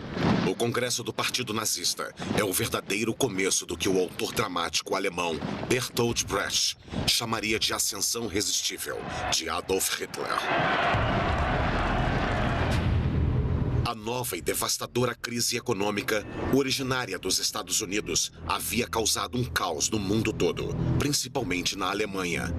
O Congresso do Partido Nazista é o verdadeiro começo do que o autor dramático alemão Bertolt Brecht chamaria de ascensão irresistível de Adolf Hitler. A nova e devastadora crise econômica, originária dos Estados Unidos, havia causado um caos no mundo todo, principalmente na Alemanha.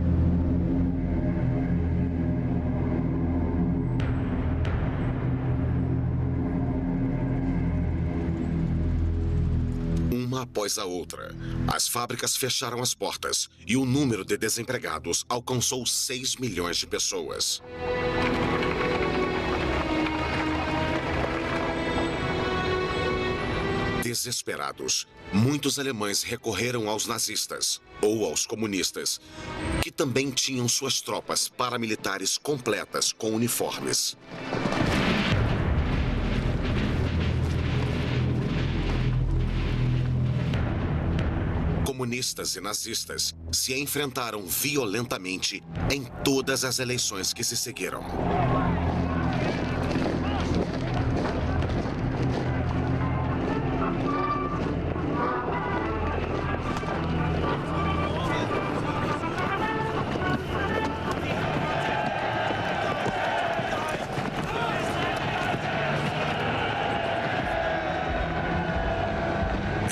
Uma após a outra, as fábricas fecharam as portas e o número de desempregados alcançou 6 milhões de pessoas. Desesperados, muitos alemães recorreram aos nazistas ou aos comunistas, que também tinham suas tropas paramilitares completas com uniformes. Comunistas e nazistas se enfrentaram violentamente em todas as eleições que se seguiram.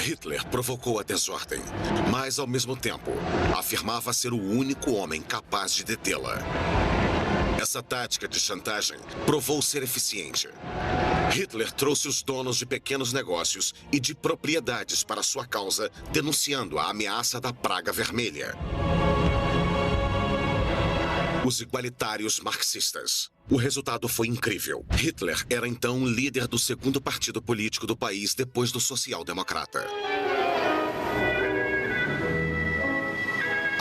Hitler provocou a desordem, mas, ao mesmo tempo, afirmava ser o único homem capaz de detê-la. Essa tática de chantagem provou ser eficiente. Hitler trouxe os donos de pequenos negócios e de propriedades para sua causa, denunciando a ameaça da praga vermelha. Os igualitários marxistas. O resultado foi incrível. Hitler era então o líder do segundo partido político do país depois do social-democrata.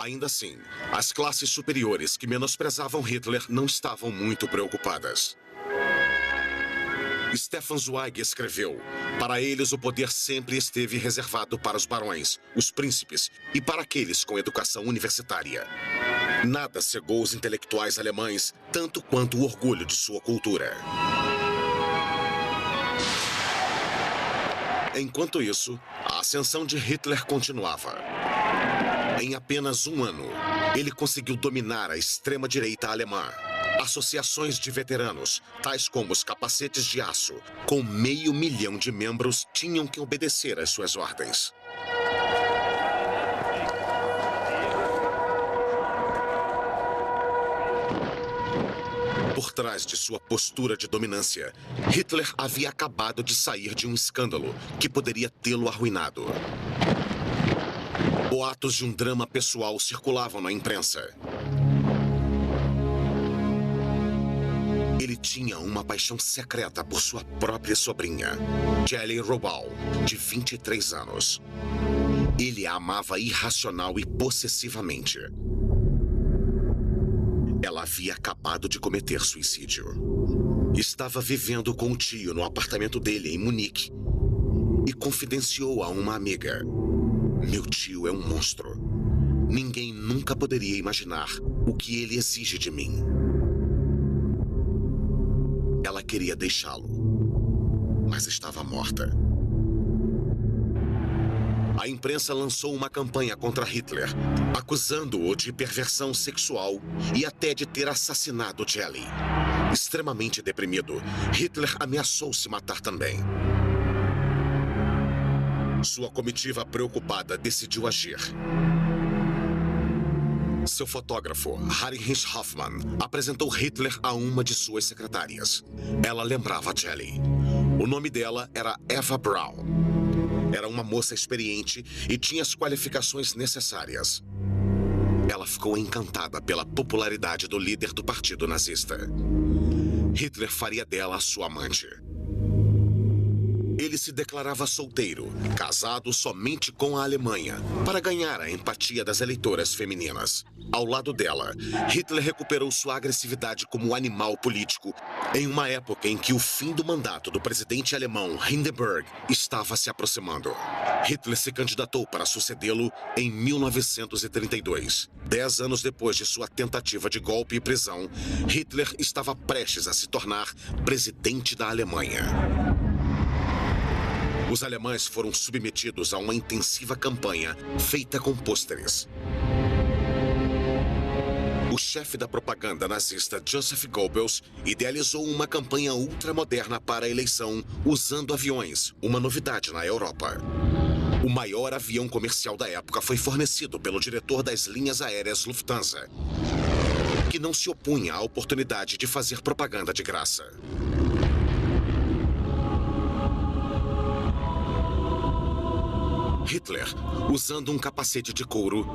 Ainda assim, as classes superiores que menosprezavam Hitler não estavam muito preocupadas. Stefan Zweig escreveu: para eles o poder sempre esteve reservado para os barões, os príncipes e para aqueles com educação universitária. Nada cegou os intelectuais alemães tanto quanto o orgulho de sua cultura. Enquanto isso, a ascensão de Hitler continuava. Em apenas um ano, ele conseguiu dominar a extrema-direita alemã. Associações de veteranos, tais como os capacetes de aço, com 500 mil de membros, tinham que obedecer às suas ordens. Por trás de sua postura de dominância, Hitler havia acabado de sair de um escândalo que poderia tê-lo arruinado. Boatos de um drama pessoal circulavam na imprensa. Ele tinha uma paixão secreta por sua própria sobrinha, Jelly Roll, de 23 anos. Ele a amava irracional e possessivamente. Ela havia acabado de cometer suicídio. Estava vivendo com o tio no apartamento dele em Munique e confidenciou a uma amiga: "Meu tio é um monstro. Ninguém nunca poderia imaginar o que ele exige de mim." Ela queria deixá-lo, mas estava morta. A imprensa lançou uma campanha contra Hitler, acusando-o de perversão sexual e até de ter assassinado Jelly. Extremamente deprimido, Hitler ameaçou se matar também. Sua comitiva preocupada decidiu agir. Seu fotógrafo, Heinrich Hoffmann, apresentou Hitler a uma de suas secretárias. Ela lembrava Jelly. O nome dela era Eva Braun. Era uma moça experiente e tinha as qualificações necessárias. Ela ficou encantada pela popularidade do líder do partido nazista. Hitler faria dela a sua amante. Ele se declarava solteiro, casado somente com a Alemanha, para ganhar a empatia das eleitoras femininas. Ao lado dela, Hitler recuperou sua agressividade como animal político em uma época em que o fim do mandato do presidente alemão Hindenburg estava se aproximando. Hitler se candidatou para sucedê-lo em 1932. 10 anos depois de sua tentativa de golpe e prisão, Hitler estava prestes a se tornar presidente da Alemanha. Os alemães foram submetidos a uma intensiva campanha feita com pôsteres. O chefe da propaganda nazista Joseph Goebbels idealizou uma campanha ultramoderna para a eleição usando aviões, uma novidade na Europa. O maior avião comercial da época foi fornecido pelo diretor das linhas aéreas Lufthansa, que não se opunha à oportunidade de fazer propaganda de graça. Hitler, usando um capacete de couro,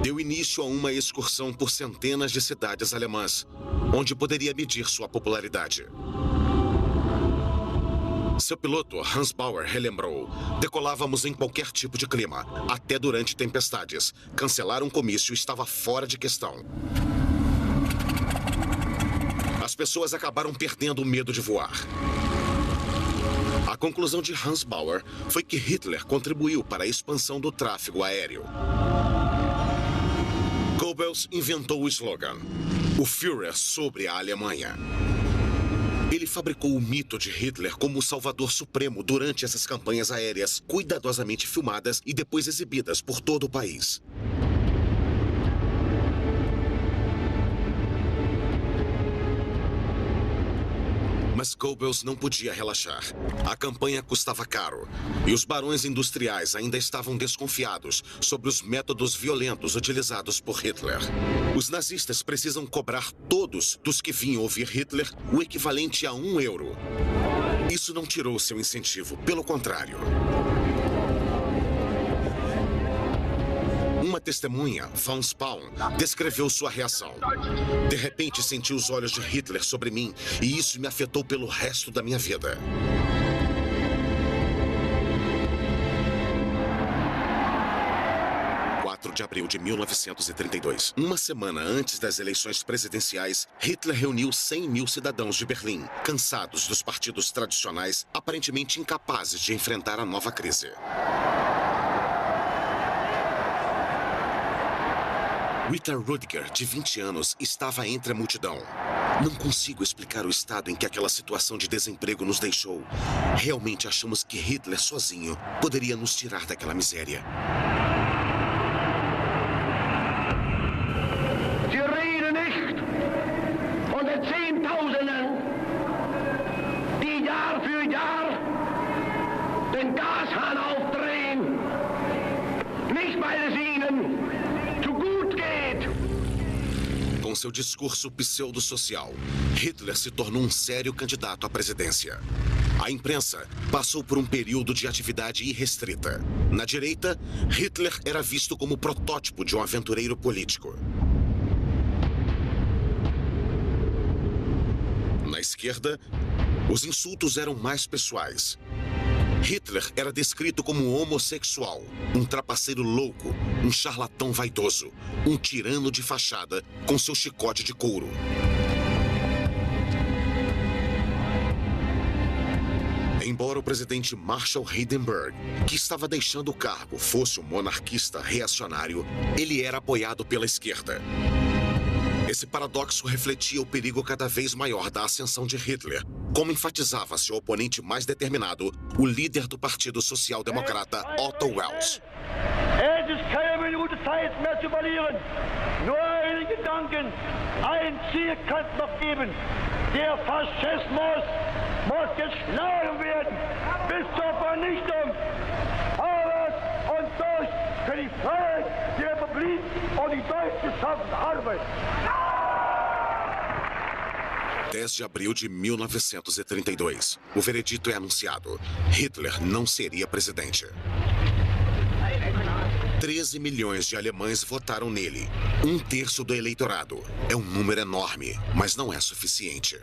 deu início a uma excursão por centenas de cidades alemãs, onde poderia medir sua popularidade. Seu piloto, Hans Bauer, relembrou: "Decolávamos em qualquer tipo de clima, até durante tempestades. Cancelar um comício estava fora de questão." As pessoas acabaram perdendo o medo de voar. A conclusão de Hans Bauer foi que Hitler contribuiu para a expansão do tráfego aéreo. Goebbels inventou o slogan: "O Führer sobre a Alemanha." Ele fabricou o mito de Hitler como o salvador supremo durante essas campanhas aéreas, cuidadosamente filmadas e depois exibidas por todo o país. Mas Goebbels não podia relaxar. A campanha custava caro e os barões industriais ainda estavam desconfiados sobre os métodos violentos utilizados por Hitler. Os nazistas precisam cobrar todos dos que vinham ouvir Hitler o equivalente a €1. Isso não tirou seu incentivo, pelo contrário. Uma testemunha, Von Spaun, descreveu sua reação. "De repente senti os olhos de Hitler sobre mim e isso me afetou pelo resto da minha vida." De abril de 1932. Uma semana antes das eleições presidenciais, Hitler reuniu 100 mil cidadãos de Berlim, cansados dos partidos tradicionais, aparentemente incapazes de enfrentar a nova crise. Rita Rudiger, de 20 anos, estava entre a multidão. "Não consigo explicar o estado em que aquela situação de desemprego nos deixou. Realmente achamos que Hitler sozinho poderia nos tirar daquela miséria." Com seu discurso pseudo-social, Hitler se tornou um sério candidato à presidência. A imprensa passou por um período de atividade irrestrita. Na direita, Hitler era visto como protótipo de um aventureiro político. Na esquerda, os insultos eram mais pessoais. Hitler era descrito como homossexual, um trapaceiro louco, um charlatão vaidoso, um tirano de fachada com seu chicote de couro. Embora o presidente Marshall Hindenburg, que estava deixando o cargo, fosse um monarquista reacionário, ele era apoiado pela esquerda. Esse paradoxo refletia o perigo cada vez maior da ascensão de Hitler, como enfatizava seu oponente mais determinado, o líder do Partido Social Democrata, Otto Wels. Es ist keine Minute Zeit mehr zu verlieren. Nur einen Gedanken, ein Ziel kann es noch geben. Der Faschismus muss geschlagen werden bis zur Vernichtung. Arbeit und durch für die Freiheit, die Republik und die deutsch-geschaffene Arbeit. 10 de abril de 1932. O veredito é anunciado. Hitler não seria presidente. 13 milhões de alemães votaram nele. 1/3 do eleitorado. É um número enorme, mas não é suficiente.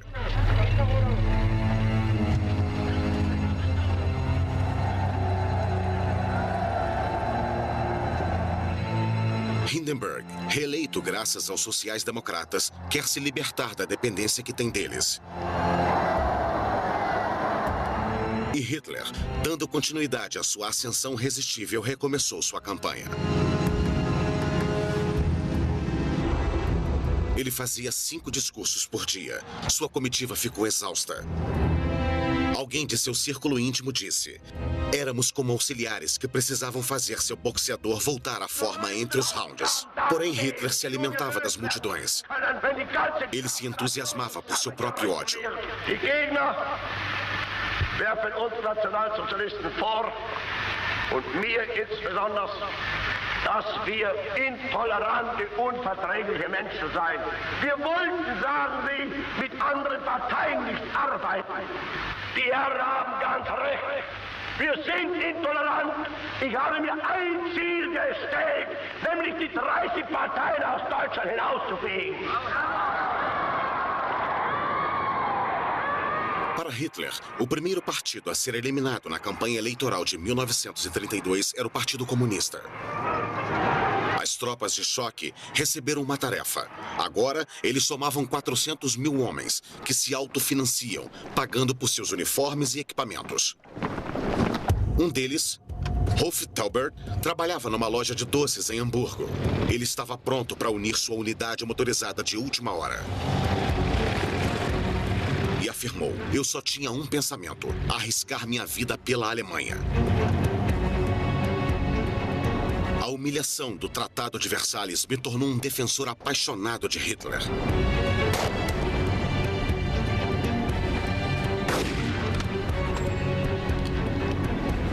Hindenburg, reeleito graças aos sociais-democratas, quer se libertar da dependência que tem deles. E Hitler, dando continuidade à sua ascensão irresistível, recomeçou sua campanha. Ele fazia 5 discursos por dia. Sua comitiva ficou exausta. Alguém de seu círculo íntimo disse: éramos como auxiliares que precisavam fazer seu boxeador voltar à forma entre os rounds. Porém, Hitler se alimentava das multidões. Ele se entusiasmava por seu próprio ódio. Die Gegner werfen uns Nationalsozialisten vor und mir insbesondere, dass wir intolerante, unverträgliche Menschen seien. Wir wollten, sagen sie, mit anderen Parteien nicht arbeiten. Die Herren haben ganz recht. Wir sind intolerant. Ich habe mir ein Ziel gestellt, nämlich die 30 Parteien aus Deutschland hinauszufegen. Para Hitler, o primeiro partido a ser eliminado na campanha eleitoral de 1932 era o Partido Comunista. As tropas de choque receberam uma tarefa. Agora, eles somavam 400 mil homens, que se autofinanciam, pagando por seus uniformes e equipamentos. Um deles, Rolf Taubert, trabalhava numa loja de doces em Hamburgo. Ele estava pronto para unir sua unidade motorizada de última hora. E afirmou: eu só tinha um pensamento: arriscar minha vida pela Alemanha. A humilhação do Tratado de Versalhes me tornou um defensor apaixonado de Hitler.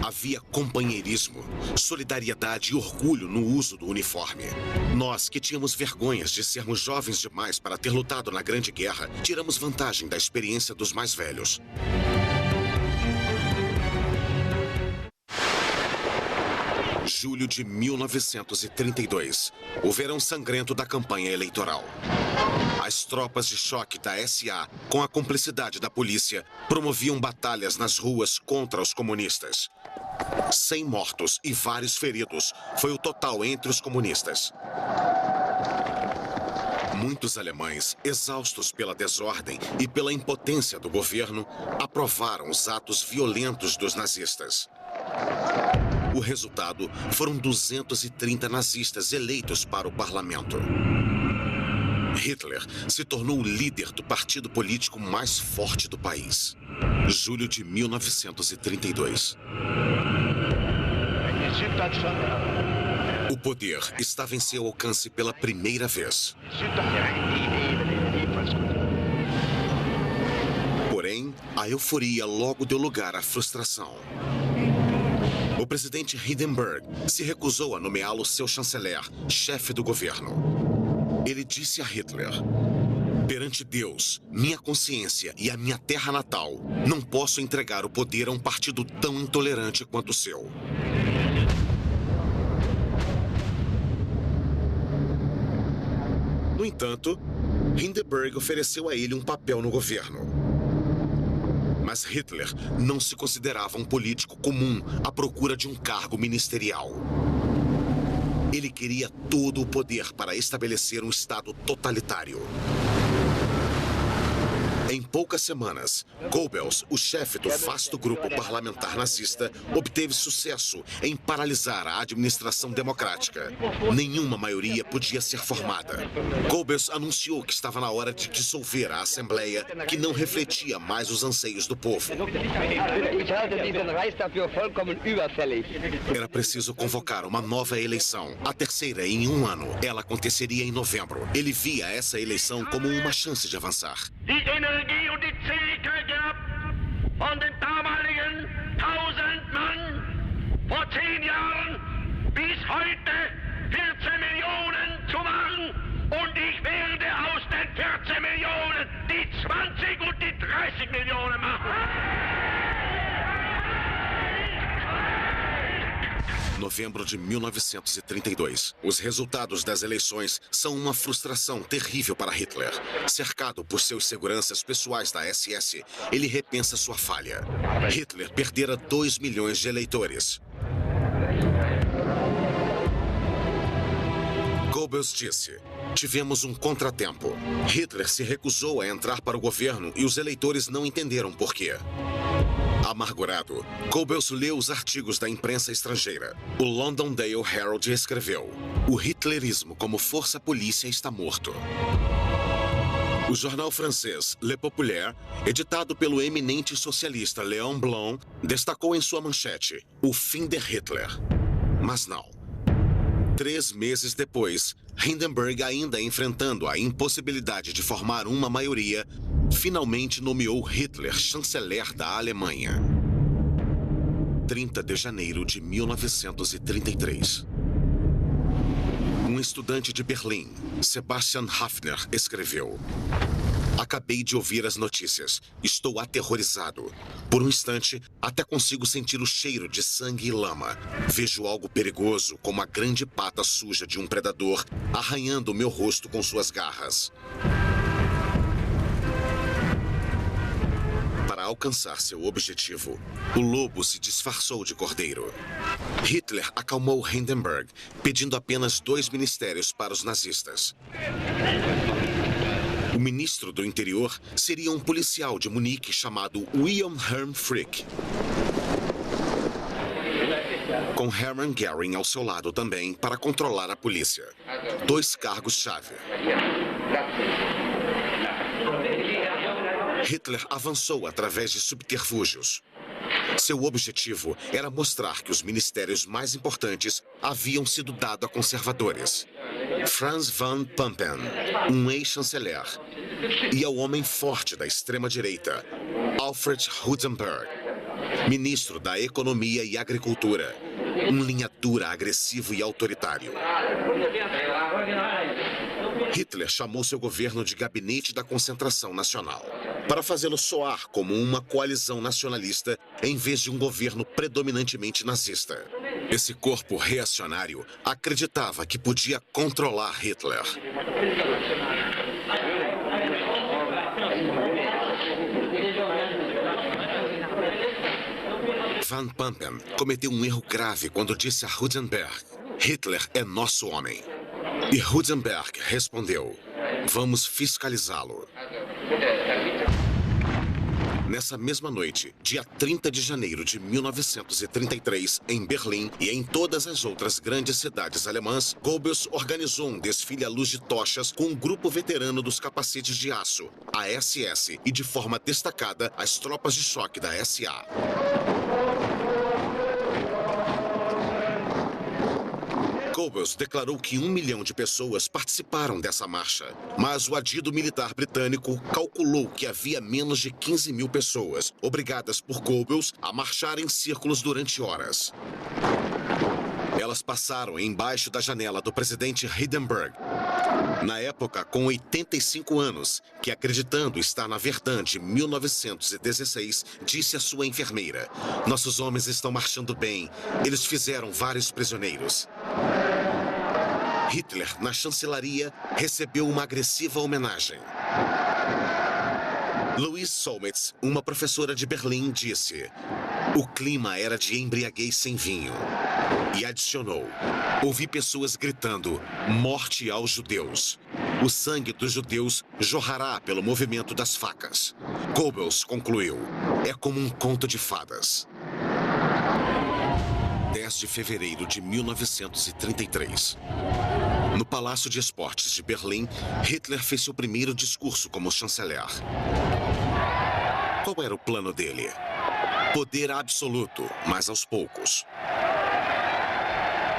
Havia companheirismo, solidariedade e orgulho no uso do uniforme. Nós, que tínhamos vergonhas de sermos jovens demais para ter lutado na Grande Guerra, tiramos vantagem da experiência dos mais velhos. Julho de 1932, o verão sangrento da campanha eleitoral. As tropas de choque da SA, com a cumplicidade da polícia, promoviam batalhas nas ruas contra os comunistas. 100 mortos e vários feridos foi o total entre os comunistas. Muitos alemães, exaustos pela desordem e pela impotência do governo, aprovaram os atos violentos dos nazistas. O resultado foram 230 nazistas eleitos para o parlamento. Hitler se tornou o líder do partido político mais forte do país. Julho de 1932. O poder estava em seu alcance pela primeira vez. Porém, a euforia logo deu lugar à frustração. O presidente Hindenburg se recusou a nomeá-lo seu chanceler, chefe do governo. Ele disse a Hitler: Perante Deus, minha consciência e a minha terra natal, não posso entregar o poder a um partido tão intolerante quanto o seu. No entanto, Hindenburg ofereceu a ele um papel no governo. Mas Hitler não se considerava um político comum à procura de um cargo ministerial. Ele queria todo o poder para estabelecer um Estado totalitário. Em poucas semanas, Goebbels, o chefe do vasto grupo parlamentar nazista, obteve sucesso em paralisar a administração democrática. Nenhuma maioria podia ser formada. Goebbels anunciou que estava na hora de dissolver a Assembleia, que não refletia mais os anseios do povo. Era preciso convocar uma nova eleição, a terceira em um ano. Ela aconteceria em novembro. Ele via essa eleição como uma chance de avançar. Energie und die Zähigkeit gehabt, von den damaligen 1000 Mann vor 10 Jahren bis heute 14 Millionen zu machen. Und ich werde aus den 14 Millionen die 20 und die 30 Millionen machen. Novembro de 1932. Os resultados das eleições são uma frustração terrível para Hitler. Cercado por seus seguranças pessoais da SS, ele repensa sua falha. Hitler perdera 2 milhões de eleitores. Goebbels disse: tivemos um contratempo. Hitler se recusou a entrar para o governo e os eleitores não entenderam por quê. Amargurado, Goebbels leu os artigos da imprensa estrangeira. O Londonderry Herald escreveu: o hitlerismo como força polícia está morto. O jornal francês Le Populaire, editado pelo eminente socialista Léon Blum, destacou em sua manchete: o fim de Hitler. Mas não. 3 meses depois, Hindenburg, ainda enfrentando a impossibilidade de formar uma maioria, finalmente nomeou Hitler chanceler da Alemanha. 30 de janeiro de 1933. Um estudante de Berlim, Sebastian Hafner, escreveu: acabei de ouvir as notícias. Estou aterrorizado. Por um instante, até consigo sentir o cheiro de sangue e lama. Vejo algo perigoso, como a grande pata suja de um predador, arranhando o meu rosto com suas garras. Para alcançar seu objetivo, o lobo se disfarçou de cordeiro. Hitler acalmou Hindenburg, pedindo apenas 2 ministérios para os nazistas. O ministro do interior seria um policial de Munique chamado Wilhelm Hermann Frick, com Hermann Göring ao seu lado também para controlar a polícia. 2 cargos-chave. Hitler avançou através de subterfúgios. Seu objetivo era mostrar que os ministérios mais importantes haviam sido dados a conservadores. Franz von Papen, um ex-chanceler, e ao homem forte da extrema-direita, Alfred Hudenberg, ministro da Economia e Agricultura, um linha dura, agressivo e autoritário. Hitler chamou seu governo de Gabinete da Concentração Nacional, para fazê-lo soar como uma coalizão nacionalista em vez de um governo predominantemente nazista. Esse corpo reacionário acreditava que podia controlar Hitler. Von Papen cometeu um erro grave quando disse a Hudenberg: Hitler é nosso homem. E Hudenberg respondeu: vamos fiscalizá-lo. Nessa mesma noite, dia 30 de janeiro de 1933, em Berlim e em todas as outras grandes cidades alemãs, Goebbels organizou um desfile à luz de tochas com um grupo veterano dos capacetes de aço, a SS, e de forma destacada as tropas de choque da SA. Goebbels declarou que 1 milhão de pessoas participaram dessa marcha, mas o adido militar britânico calculou que havia menos de 15 mil pessoas, obrigadas por Goebbels a marchar em círculos durante horas. Elas passaram embaixo da janela do presidente Hindenburg Na época, com 85 anos, que acreditando estar na verdade em 1916, disse à sua enfermeira: "Nossos homens estão marchando bem. Eles fizeram vários prisioneiros." Hitler, na chancelaria, recebeu uma agressiva homenagem. Louise Solmitz, uma professora de Berlim, disse: "O clima era de embriaguez sem vinho." E adicionou: "Ouvi pessoas gritando: 'Morte aos judeus!' O sangue dos judeus jorrará pelo movimento das facas." Goebbels concluiu: "É como um conto de fadas." 10 de fevereiro de 1933. No Palácio de Esportes de Berlim, Hitler fez seu primeiro discurso como chanceler. Qual era o plano dele? Poder absoluto, mas aos poucos.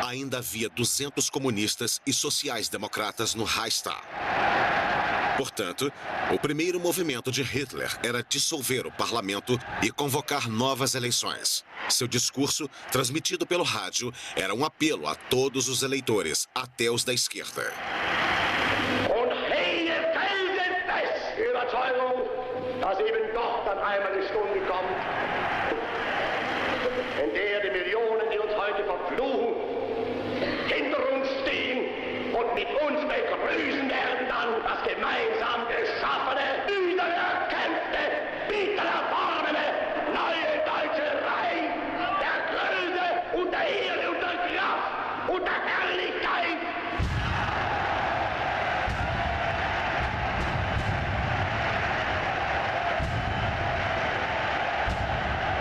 Ainda havia 200 comunistas e sociais-democratas no Reichstag. Portanto, o primeiro movimento de Hitler era dissolver o parlamento e convocar novas eleições. Seu discurso, transmitido pelo rádio, era um apelo a todos os eleitores, até os da esquerda. Und hege felsenfest Überzeugung, dass eben doch dann einmal die Stunde kommt, in der die Millionen, die uns heute verfluchen, hinter uns stehen und mit uns begrüßen werden dann das gemeinsam geschaffene, wiedererkämpfte, bitter erworbene, neue deutsche Reich der Größe und der Ehre und der Kraft und der Herrlichkeit.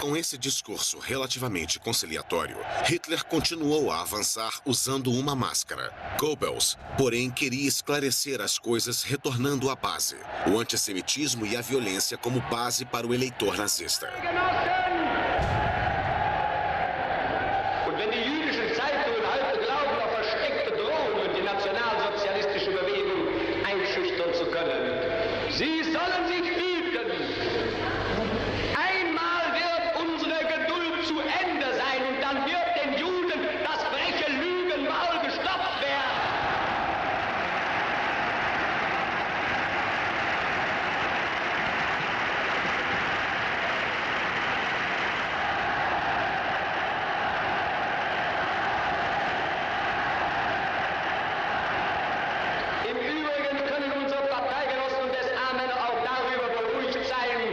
Com esse discurso relativamente conciliatório, Hitler continuou a avançar usando uma máscara. Goebbels, porém, queria esclarecer as coisas retornando à base, o antissemitismo e a violência como base para o eleitor nazista. Und wenn die jüdischen Zeitungen heute glauben, auf versteckte Drohungen die nationalsozialistische Bewegung einschüchtern zu können, sie sollen sich hüten. Einmal wird unsere Geduld zu Ende sein und dann wird den Juden das freche Lügenmaul gestopft werden. Im Übrigen können unsere Parteigenossen und S-A-Männer auch darüber beruhigt sein,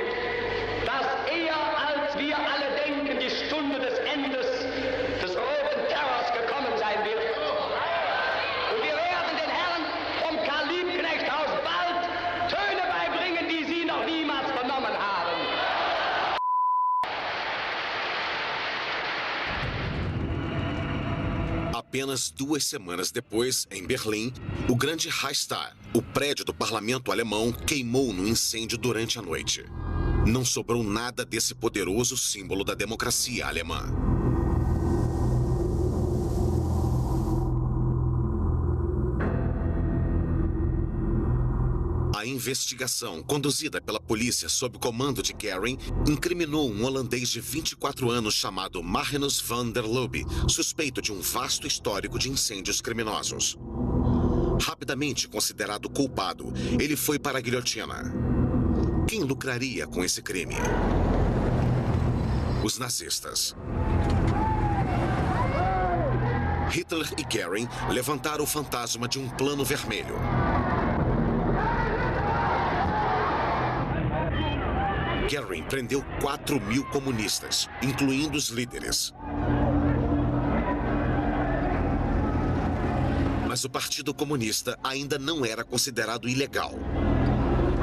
dass eher als wir alle denken, die Stunde des Endes des roten Terrors gekommen sein wird. Und wir werden den Herren vom Karl-Liebknecht-Haus bald Töne beibringen, die sie noch niemals vernommen haben. Apenas 2 semanas depois, em Berlim, o grande Reichstag, o prédio do parlamento alemão, queimou num incêndio durante a noite. Não sobrou nada desse poderoso símbolo da democracia alemã. A investigação, conduzida pela polícia sob comando de Göring, incriminou um holandês de 24 anos chamado Magnus van der Lubbe, suspeito de um vasto histórico de incêndios criminosos. Rapidamente considerado culpado, ele foi para a guilhotina. Quem lucraria com esse crime? Os nazistas. Hitler e Göring levantaram o fantasma de um plano vermelho. Göring prendeu 4.000 comunistas, incluindo os líderes. Mas o Partido Comunista ainda não era considerado ilegal,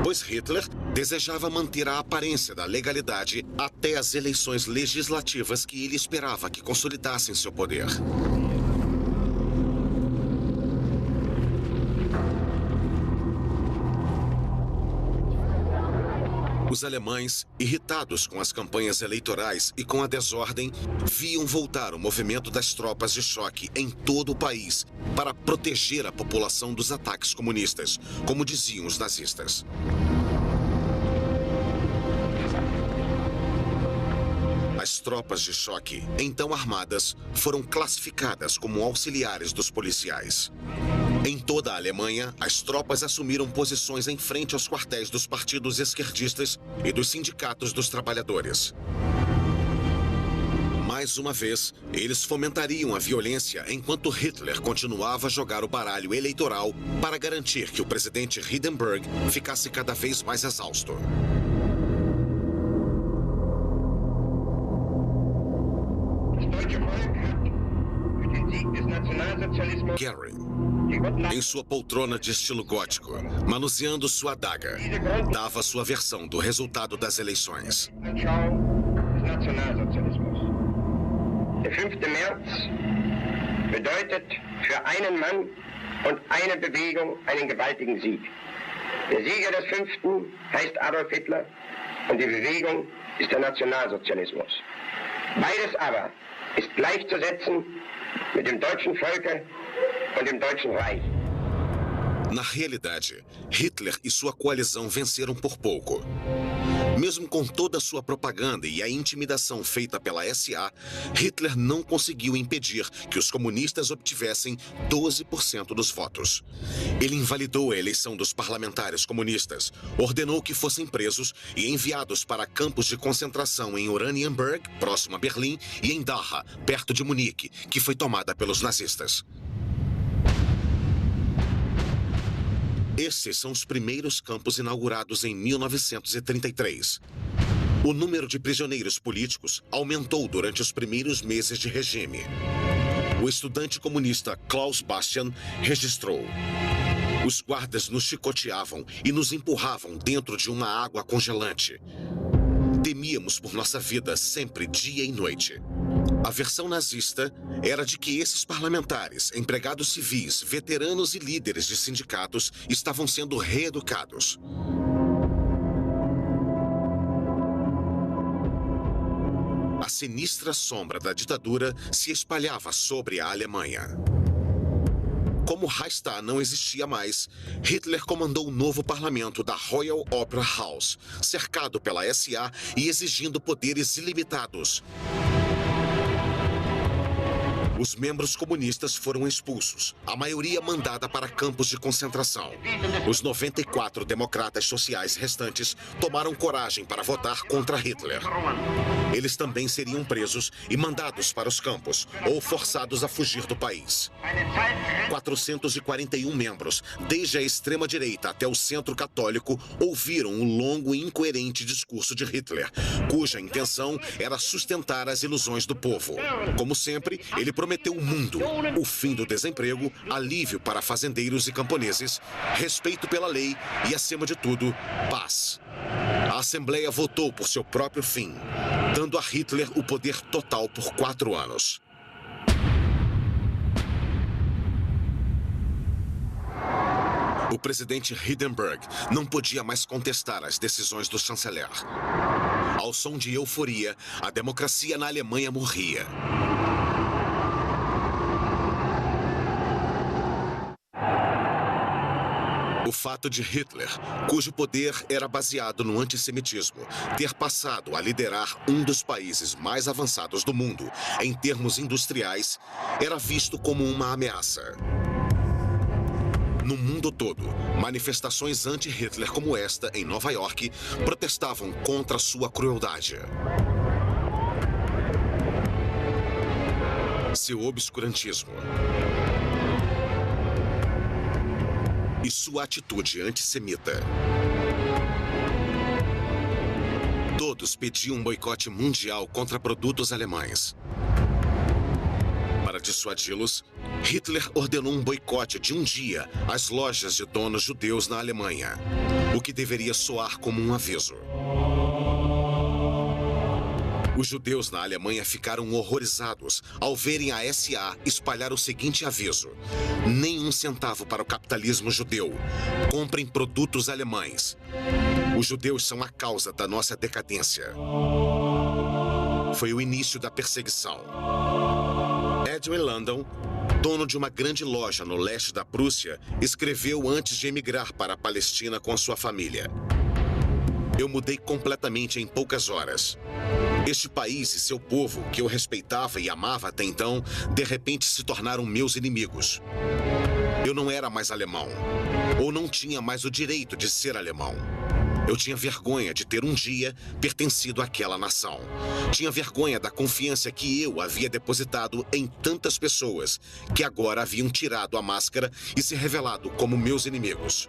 pois Hitler desejava manter a aparência da legalidade até as eleições legislativas que ele esperava que consolidassem seu poder. Os alemães, irritados com as campanhas eleitorais e com a desordem, viam voltar o movimento das tropas de choque em todo o país para proteger a população dos ataques comunistas, como diziam os nazistas. As tropas de choque, então armadas, foram classificadas como auxiliares dos policiais. Em toda a Alemanha, as tropas assumiram posições em frente aos quartéis dos partidos esquerdistas e dos sindicatos dos trabalhadores. Mais uma vez, eles fomentariam a violência enquanto Hitler continuava a jogar o baralho eleitoral para garantir que o presidente Hindenburg ficasse cada vez mais exausto. Gary, em sua poltrona de estilo gótico, manuseando sua adaga, dava sua versão do resultado das eleições. Der 5. März bedeutet für einen Mann und eine Bewegung einen gewaltigen Sieg. Der Sieger des 5. heißt Adolf Hitler und die Bewegung ist der Nationalsozialismus. Beides aber ist gleichzusetzen mit dem deutschen Volke und dem Deutschen Reich. Na realidade, Hitler e sua coalizão venceram por pouco. Mesmo com toda a sua propaganda e a intimidação feita pela SA, Hitler não conseguiu impedir que os comunistas obtivessem 12% dos votos. Ele invalidou a eleição dos parlamentares comunistas, ordenou que fossem presos e enviados para campos de concentração em Oranienburg, próximo a Berlim, e em Dachau, perto de Munique, que foi tomada pelos nazistas. Esses são os primeiros campos inaugurados em 1933. O número de prisioneiros políticos aumentou durante os primeiros meses de regime. O estudante comunista Klaus Bastian registrou: os guardas nos chicoteavam e nos empurravam dentro de uma água congelante. Temíamos por nossa vida sempre, dia e noite. A versão nazista era de que esses parlamentares, empregados civis, veteranos e líderes de sindicatos estavam sendo reeducados. A sinistra sombra da ditadura se espalhava sobre a Alemanha. Como Reichstag não existia mais, Hitler comandou o novo parlamento da Royal Opera House, cercado pela SA e exigindo poderes ilimitados. Os membros comunistas foram expulsos, a maioria mandada para campos de concentração. Os 94 democratas sociais restantes tomaram coragem para votar contra Hitler. Eles também seriam presos e mandados para os campos, ou forçados a fugir do país. 441 membros, desde a extrema-direita até o centro católico, ouviram o longo e incoerente discurso de Hitler, cuja intenção era sustentar as ilusões do povo. Como sempre, ele prometeu o mundo, o fim do desemprego, alívio para fazendeiros e camponeses, respeito pela lei e, acima de tudo, paz. A Assembleia votou por seu próprio fim, dando a Hitler o poder total por 4 anos. O presidente Hindenburg não podia mais contestar as decisões do chanceler. Ao som de euforia, a democracia na Alemanha morria. O fato de Hitler, cujo poder era baseado no antissemitismo, ter passado a liderar um dos países mais avançados do mundo em termos industriais, era visto como uma ameaça. No mundo todo, manifestações anti-Hitler como esta, em Nova York, protestavam contra sua crueldade. Seu obscurantismo e sua atitude antissemita. Todos pediam um boicote mundial contra produtos alemães. Para dissuadi-los, Hitler ordenou um boicote de um dia às lojas de donos judeus na Alemanha, o que deveria soar como um aviso. Os judeus na Alemanha ficaram horrorizados ao verem a SA espalhar o seguinte aviso: nem um centavo para o capitalismo judeu. Comprem produtos alemães. Os judeus são a causa da nossa decadência. Foi o início da perseguição. Edwin Landau, dono de uma grande loja no leste da Prússia, escreveu antes de emigrar para a Palestina com sua família: eu mudei completamente em poucas horas. Este país e seu povo, que eu respeitava e amava até então, de repente se tornaram meus inimigos. Eu não era mais alemão, ou não tinha mais o direito de ser alemão. Eu tinha vergonha de ter um dia pertencido àquela nação. Tinha vergonha da confiança que eu havia depositado em tantas pessoas que agora haviam tirado a máscara e se revelado como meus inimigos.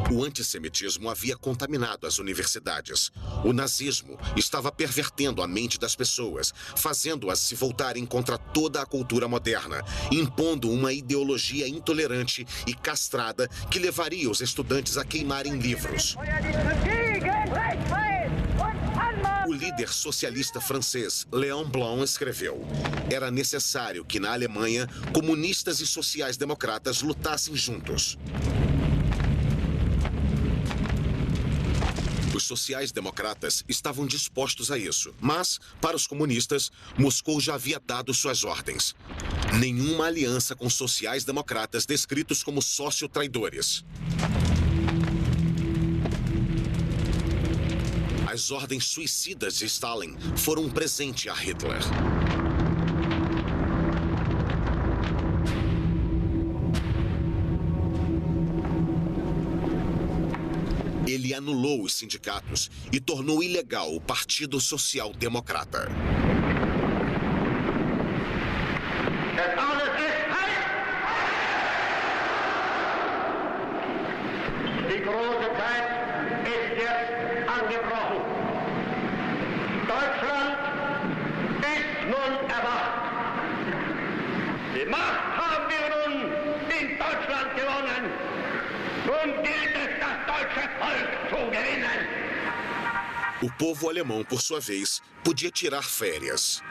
O antissemitismo havia contaminado as universidades. O nazismo estava pervertendo a mente das pessoas, fazendo-as se voltarem contra toda a cultura moderna, impondo uma ideologia intolerante e castrada que levaria os estudantes a queimarem livros. O líder socialista francês Léon Blum escreveu: era necessário que na Alemanha comunistas e sociais-democratas lutassem juntos. Os sociais-democratas estavam dispostos a isso, mas, para os comunistas, Moscou já havia dado suas ordens. Nenhuma aliança com sociais-democratas descritos como sócio-traidores. As ordens suicidas de Stalin foram um presente a Hitler. Ele anulou os sindicatos e tornou ilegal o Partido Social Democrata. Die große Zeit ist jetzt angebrochen. Deutschland ist nun erwacht. Die Macht haben wir nun in Deutschland gewonnen. Nun gilt es, das deutsche Volk zu gewinnen. O povo alemão, por sua vez, podia tirar férias.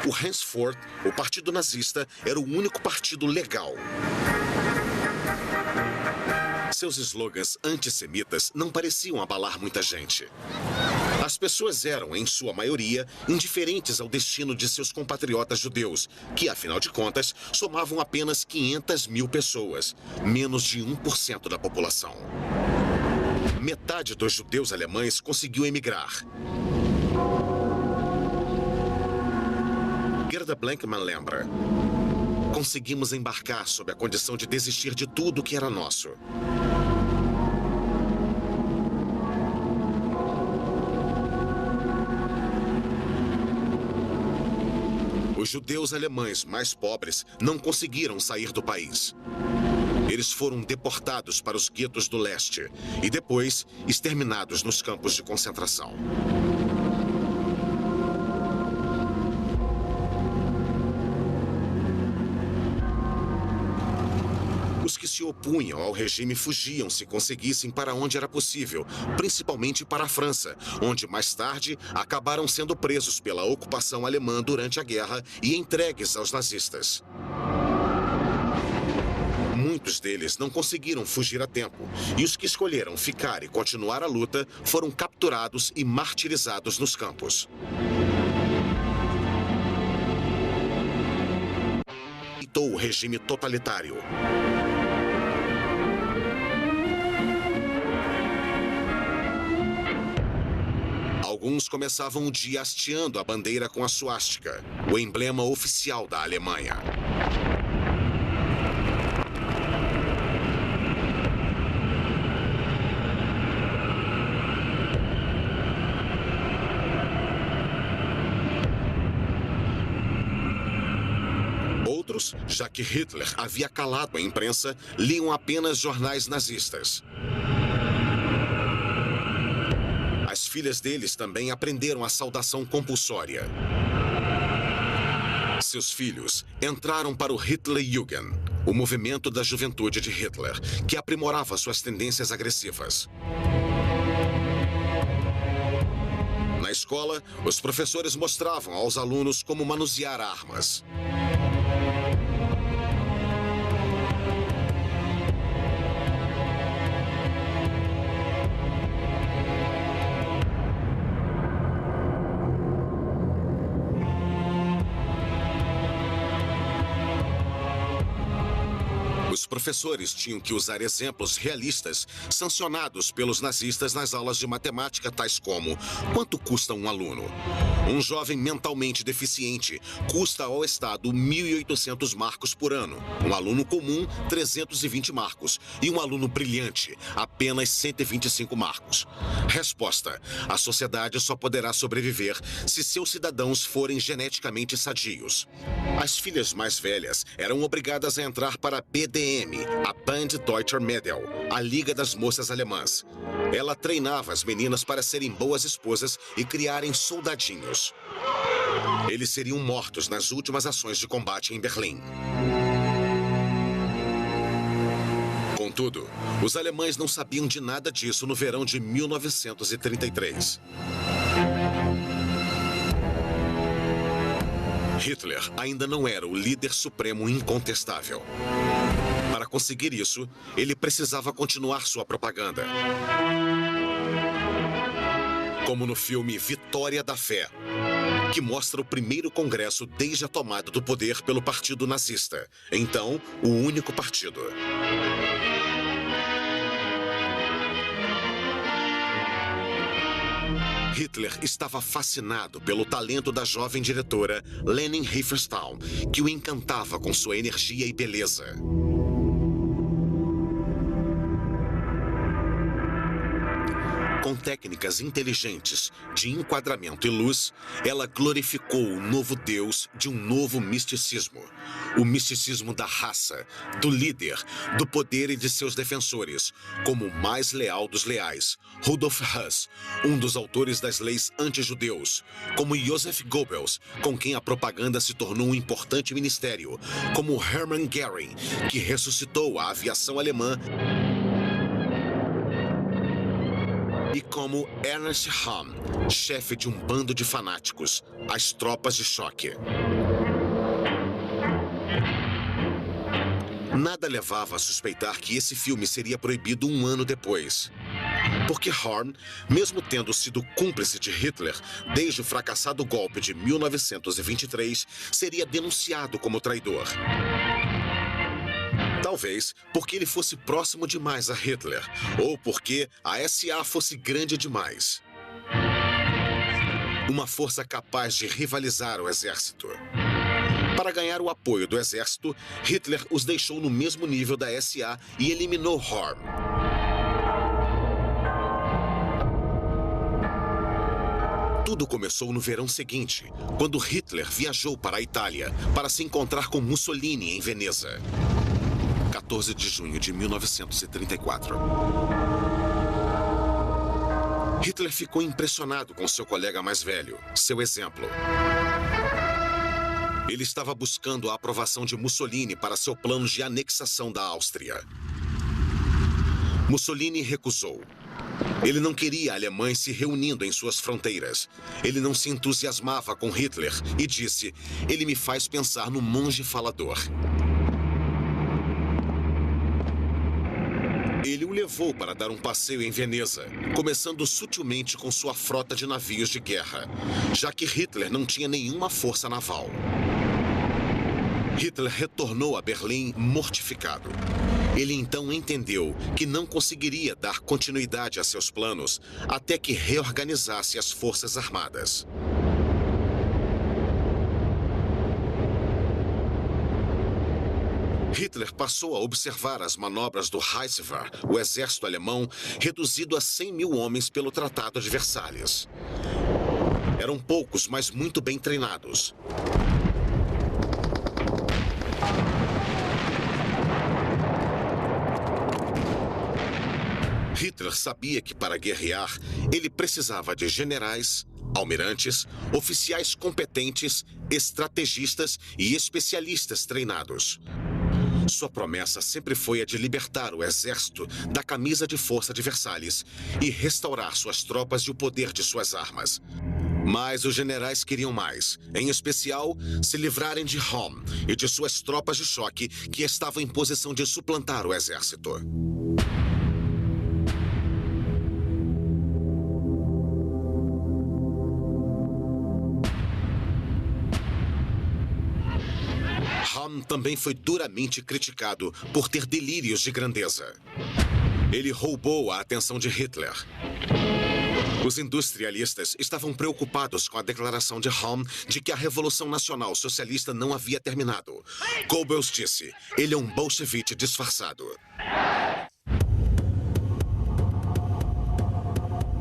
O henceforth, o partido nazista, era o único partido legal. Seus slogans antissemitas não pareciam abalar muita gente. As pessoas eram, em sua maioria, indiferentes ao destino de seus compatriotas judeus, que, afinal de contas, somavam apenas 500 mil pessoas, menos de 1% da população. Metade dos judeus alemães conseguiu emigrar. Gerda Blankman lembra: conseguimos embarcar sob a condição de desistir de tudo que era nosso. Os judeus alemães mais pobres não conseguiram sair do país. Eles foram deportados para os guetos do leste e depois exterminados nos campos de concentração. Os que se opunham ao regime fugiam se conseguissem para onde era possível, principalmente para a França, onde mais tarde acabaram sendo presos pela ocupação alemã durante a guerra e entregues aos nazistas. Muitos deles não conseguiram fugir a tempo, e os que escolheram ficar e continuar a luta foram capturados e martirizados nos campos. O regime totalitário. Alguns começavam o dia hasteando a bandeira com a suástica, o emblema oficial da Alemanha. Outros, já que Hitler havia calado a imprensa, liam apenas jornais nazistas. As filhas deles também aprenderam a saudação compulsória. Seus filhos entraram para o Hitlerjugend, o movimento da juventude de Hitler, que aprimorava suas tendências agressivas. Na escola, os professores mostravam aos alunos como manusear armas. Os professores tinham que usar exemplos realistas sancionados pelos nazistas nas aulas de matemática, tais como: quanto custa um aluno? Um jovem mentalmente deficiente custa ao Estado 1.800 marcos por ano. Um aluno comum, 320 marcos. E um aluno brilhante, apenas 125 marcos. Resposta: a sociedade só poderá sobreviver se seus cidadãos forem geneticamente sadios. As filhas mais velhas eram obrigadas a entrar para a BDM, a Band Deutscher Mädel, a Liga das Moças Alemãs. Ela treinava as meninas para serem boas esposas e criarem soldadinhos. Eles seriam mortos nas últimas ações de combate em Berlim. Contudo, os alemães não sabiam de nada disso no verão de 1933. Hitler ainda não era o líder supremo incontestável. Para conseguir isso, ele precisava continuar sua propaganda. Como no filme Vitória da Fé, que mostra o primeiro congresso desde a tomada do poder pelo Partido Nazista, então o único partido. Hitler estava fascinado pelo talento da jovem diretora Leni Riefenstahl, que o encantava com sua energia e beleza. Com técnicas inteligentes de enquadramento e luz, ela glorificou o novo Deus de um novo misticismo. O misticismo da raça, do líder, do poder e de seus defensores, como o mais leal dos leais, Rudolf Höss, um dos autores das leis anti-judeus, como Joseph Goebbels, com quem a propaganda se tornou um importante ministério, como Hermann Göring, que ressuscitou a aviação alemã, e como Ernst Röhm, chefe de um bando de fanáticos, as tropas de choque. Nada levava a suspeitar que esse filme seria proibido um ano depois. Porque Röhm, mesmo tendo sido cúmplice de Hitler desde o fracassado golpe de 1923, seria denunciado como traidor. Talvez porque ele fosse próximo demais a Hitler, ou porque a SA fosse grande demais. Uma força capaz de rivalizar o exército. Para ganhar o apoio do exército, Hitler os deixou no mesmo nível da SA e eliminou Röhm. Tudo começou no verão seguinte, quando Hitler viajou para a Itália para se encontrar com Mussolini em Veneza. 14 de junho de 1934. Hitler ficou impressionado com seu colega mais velho, seu exemplo. Ele estava buscando a aprovação de Mussolini para seu plano de anexação da Áustria. Mussolini recusou. Ele não queria alemães se reunindo em suas fronteiras. Ele não se entusiasmava com Hitler e disse: "Ele me faz pensar no monge falador." Ele o levou para dar um passeio em Veneza, começando sutilmente com sua frota de navios de guerra, já que Hitler não tinha nenhuma força naval. Hitler retornou a Berlim mortificado. Ele então entendeu que não conseguiria dar continuidade a seus planos até que reorganizasse as forças armadas. Hitler passou a observar as manobras do Reichswehr, o exército alemão, reduzido a 100 mil homens pelo Tratado de Versalhes. Eram poucos, mas muito bem treinados. Hitler sabia que para guerrear, ele precisava de generais, almirantes, oficiais competentes, estrategistas e especialistas treinados. Sua promessa sempre foi a de libertar o exército da camisa de força de Versalhes e restaurar suas tropas e o poder de suas armas. Mas os generais queriam mais, em especial, se livrarem de Röhm e de suas tropas de choque que estavam em posição de suplantar o exército. Röhm também foi duramente criticado por ter delírios de grandeza. Ele roubou a atenção de Hitler. Os industrialistas estavam preocupados com a declaração de Hahn de que a Revolução Nacional Socialista não havia terminado. Goebbels disse, ele é um bolchevique disfarçado.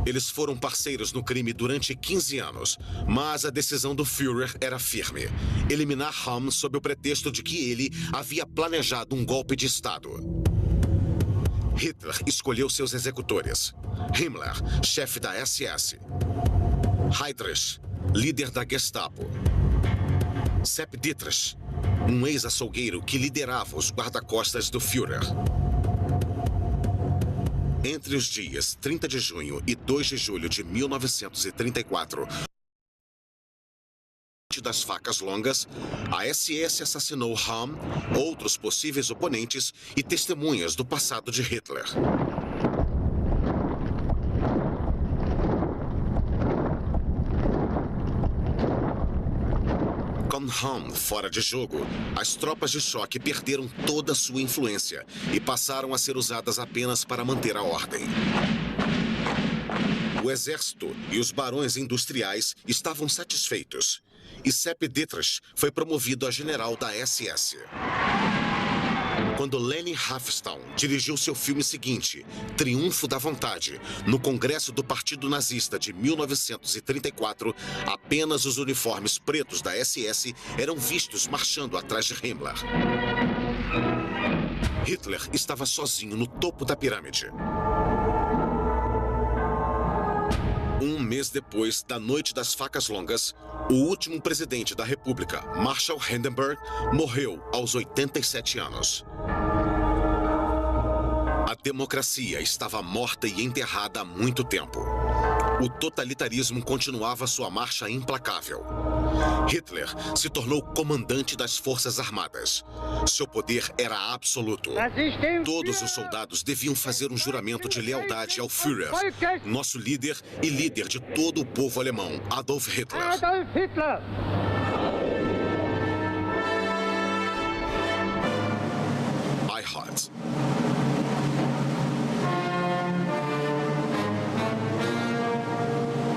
Eles foram parceiros no crime durante 15 anos, mas a decisão do Führer era firme. Eliminar Hahn sob o pretexto de que ele havia planejado um golpe de Estado. Hitler escolheu seus executores. Himmler, chefe da SS. Heydrich, líder da Gestapo. Sepp Dietrich, um ex-açougueiro que liderava os guarda-costas do Führer. Entre os dias 30 de junho e 2 de julho de 1934, das facas longas, a SS assassinou Hahn, outros possíveis oponentes e testemunhas do passado de Hitler. Com Hahn fora de jogo, as tropas de choque perderam toda a sua influência e passaram a ser usadas apenas para manter a ordem. O exército e os barões industriais estavam satisfeitos. E Sepp Dietrich foi promovido a general da SS. Quando Leni Riefenstahl dirigiu seu filme seguinte, Triunfo da Vontade, no Congresso do Partido Nazista de 1934, apenas os uniformes pretos da SS eram vistos marchando atrás de Himmler. Hitler estava sozinho no topo da pirâmide. Um mês depois da Noite das Facas Longas, o último presidente da República, Marshall Hindenburg, morreu aos 87 anos. A democracia estava morta e enterrada há muito tempo. O totalitarismo continuava sua marcha implacável. Hitler se tornou comandante das Forças Armadas. Seu poder era absoluto. Todos os soldados deviam fazer um juramento de lealdade ao Führer, nosso líder e líder de todo o povo alemão, Adolf Hitler. Adolf Hitler! Bayreuth.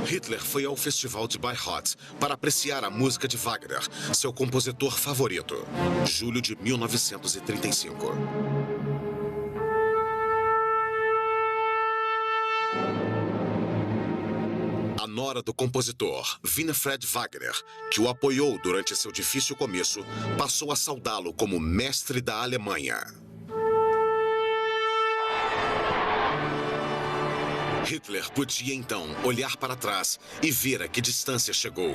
Hitler foi ao Festival de Bayreuth para apreciar a música de Wagner, seu compositor favorito, julho de 1935. A nora do compositor, Winifred Wagner, que o apoiou durante seu difícil começo, passou a saudá-lo como mestre da Alemanha. Hitler podia, então, olhar para trás e ver a que distância chegou.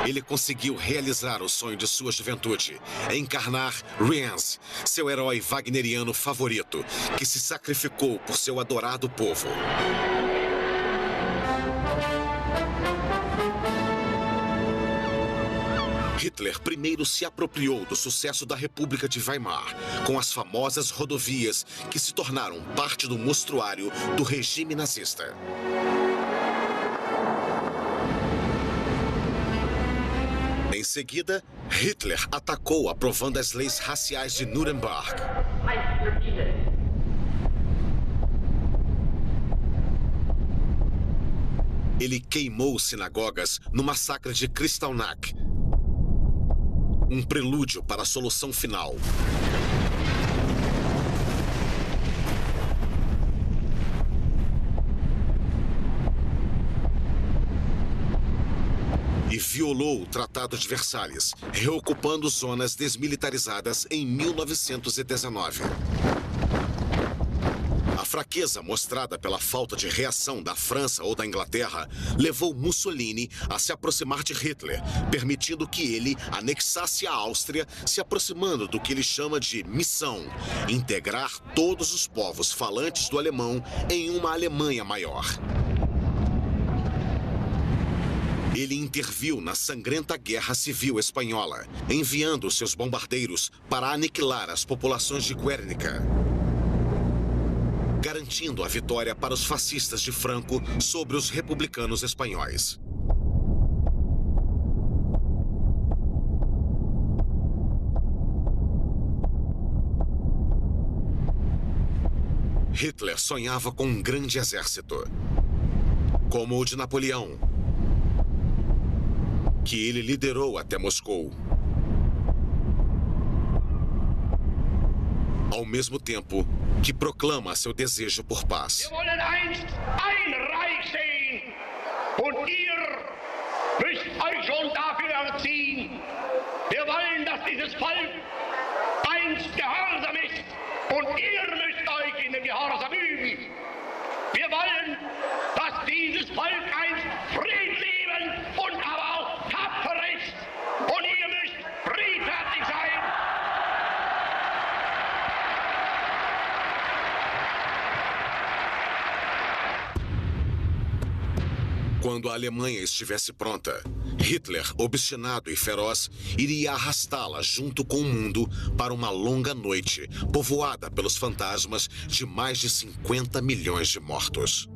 Ele conseguiu realizar o sonho de sua juventude, encarnar Rienz, seu herói wagneriano favorito, que se sacrificou por seu adorado povo. Hitler primeiro se apropriou do sucesso da República de Weimar, com as famosas rodovias que se tornaram parte do mostruário do regime nazista. Em seguida, Hitler atacou aprovando as leis raciais de Nuremberg. Ele queimou sinagogas no massacre de Kristallnacht, um prelúdio para a solução final. E violou o Tratado de Versalhes, reocupando zonas desmilitarizadas em 1919. A fraqueza mostrada pela falta de reação da França ou da Inglaterra levou Mussolini a se aproximar de Hitler, permitindo que ele anexasse a Áustria, se aproximando do que ele chama de missão: integrar todos os povos falantes do alemão em uma Alemanha maior. Ele interviu na sangrenta Guerra Civil Espanhola, enviando seus bombardeiros para aniquilar as populações de Guernica, garantindo a vitória para os fascistas de Franco sobre os republicanos espanhóis. Hitler sonhava com um grande exército, como o de Napoleão, que ele liderou até Moscou. Ao mesmo tempo que proclama seu desejo por paz. Wir wollen einst ein Reich sehen, und ihr müsst euch schon dafür erziehen. Wir wollen, dass dieses Volk einst gehorsam ist, und ihr müsst euch in den Gehorsam üben. Wir wollen, dass dieses Volk einst friedliebend und aber auch tapfer ist, und ihr müsst friedfertig sein. Quando a Alemanha estivesse pronta, Hitler, obstinado e feroz, iria arrastá-la junto com o mundo para uma longa noite, povoada pelos fantasmas de mais de 50 milhões de mortos.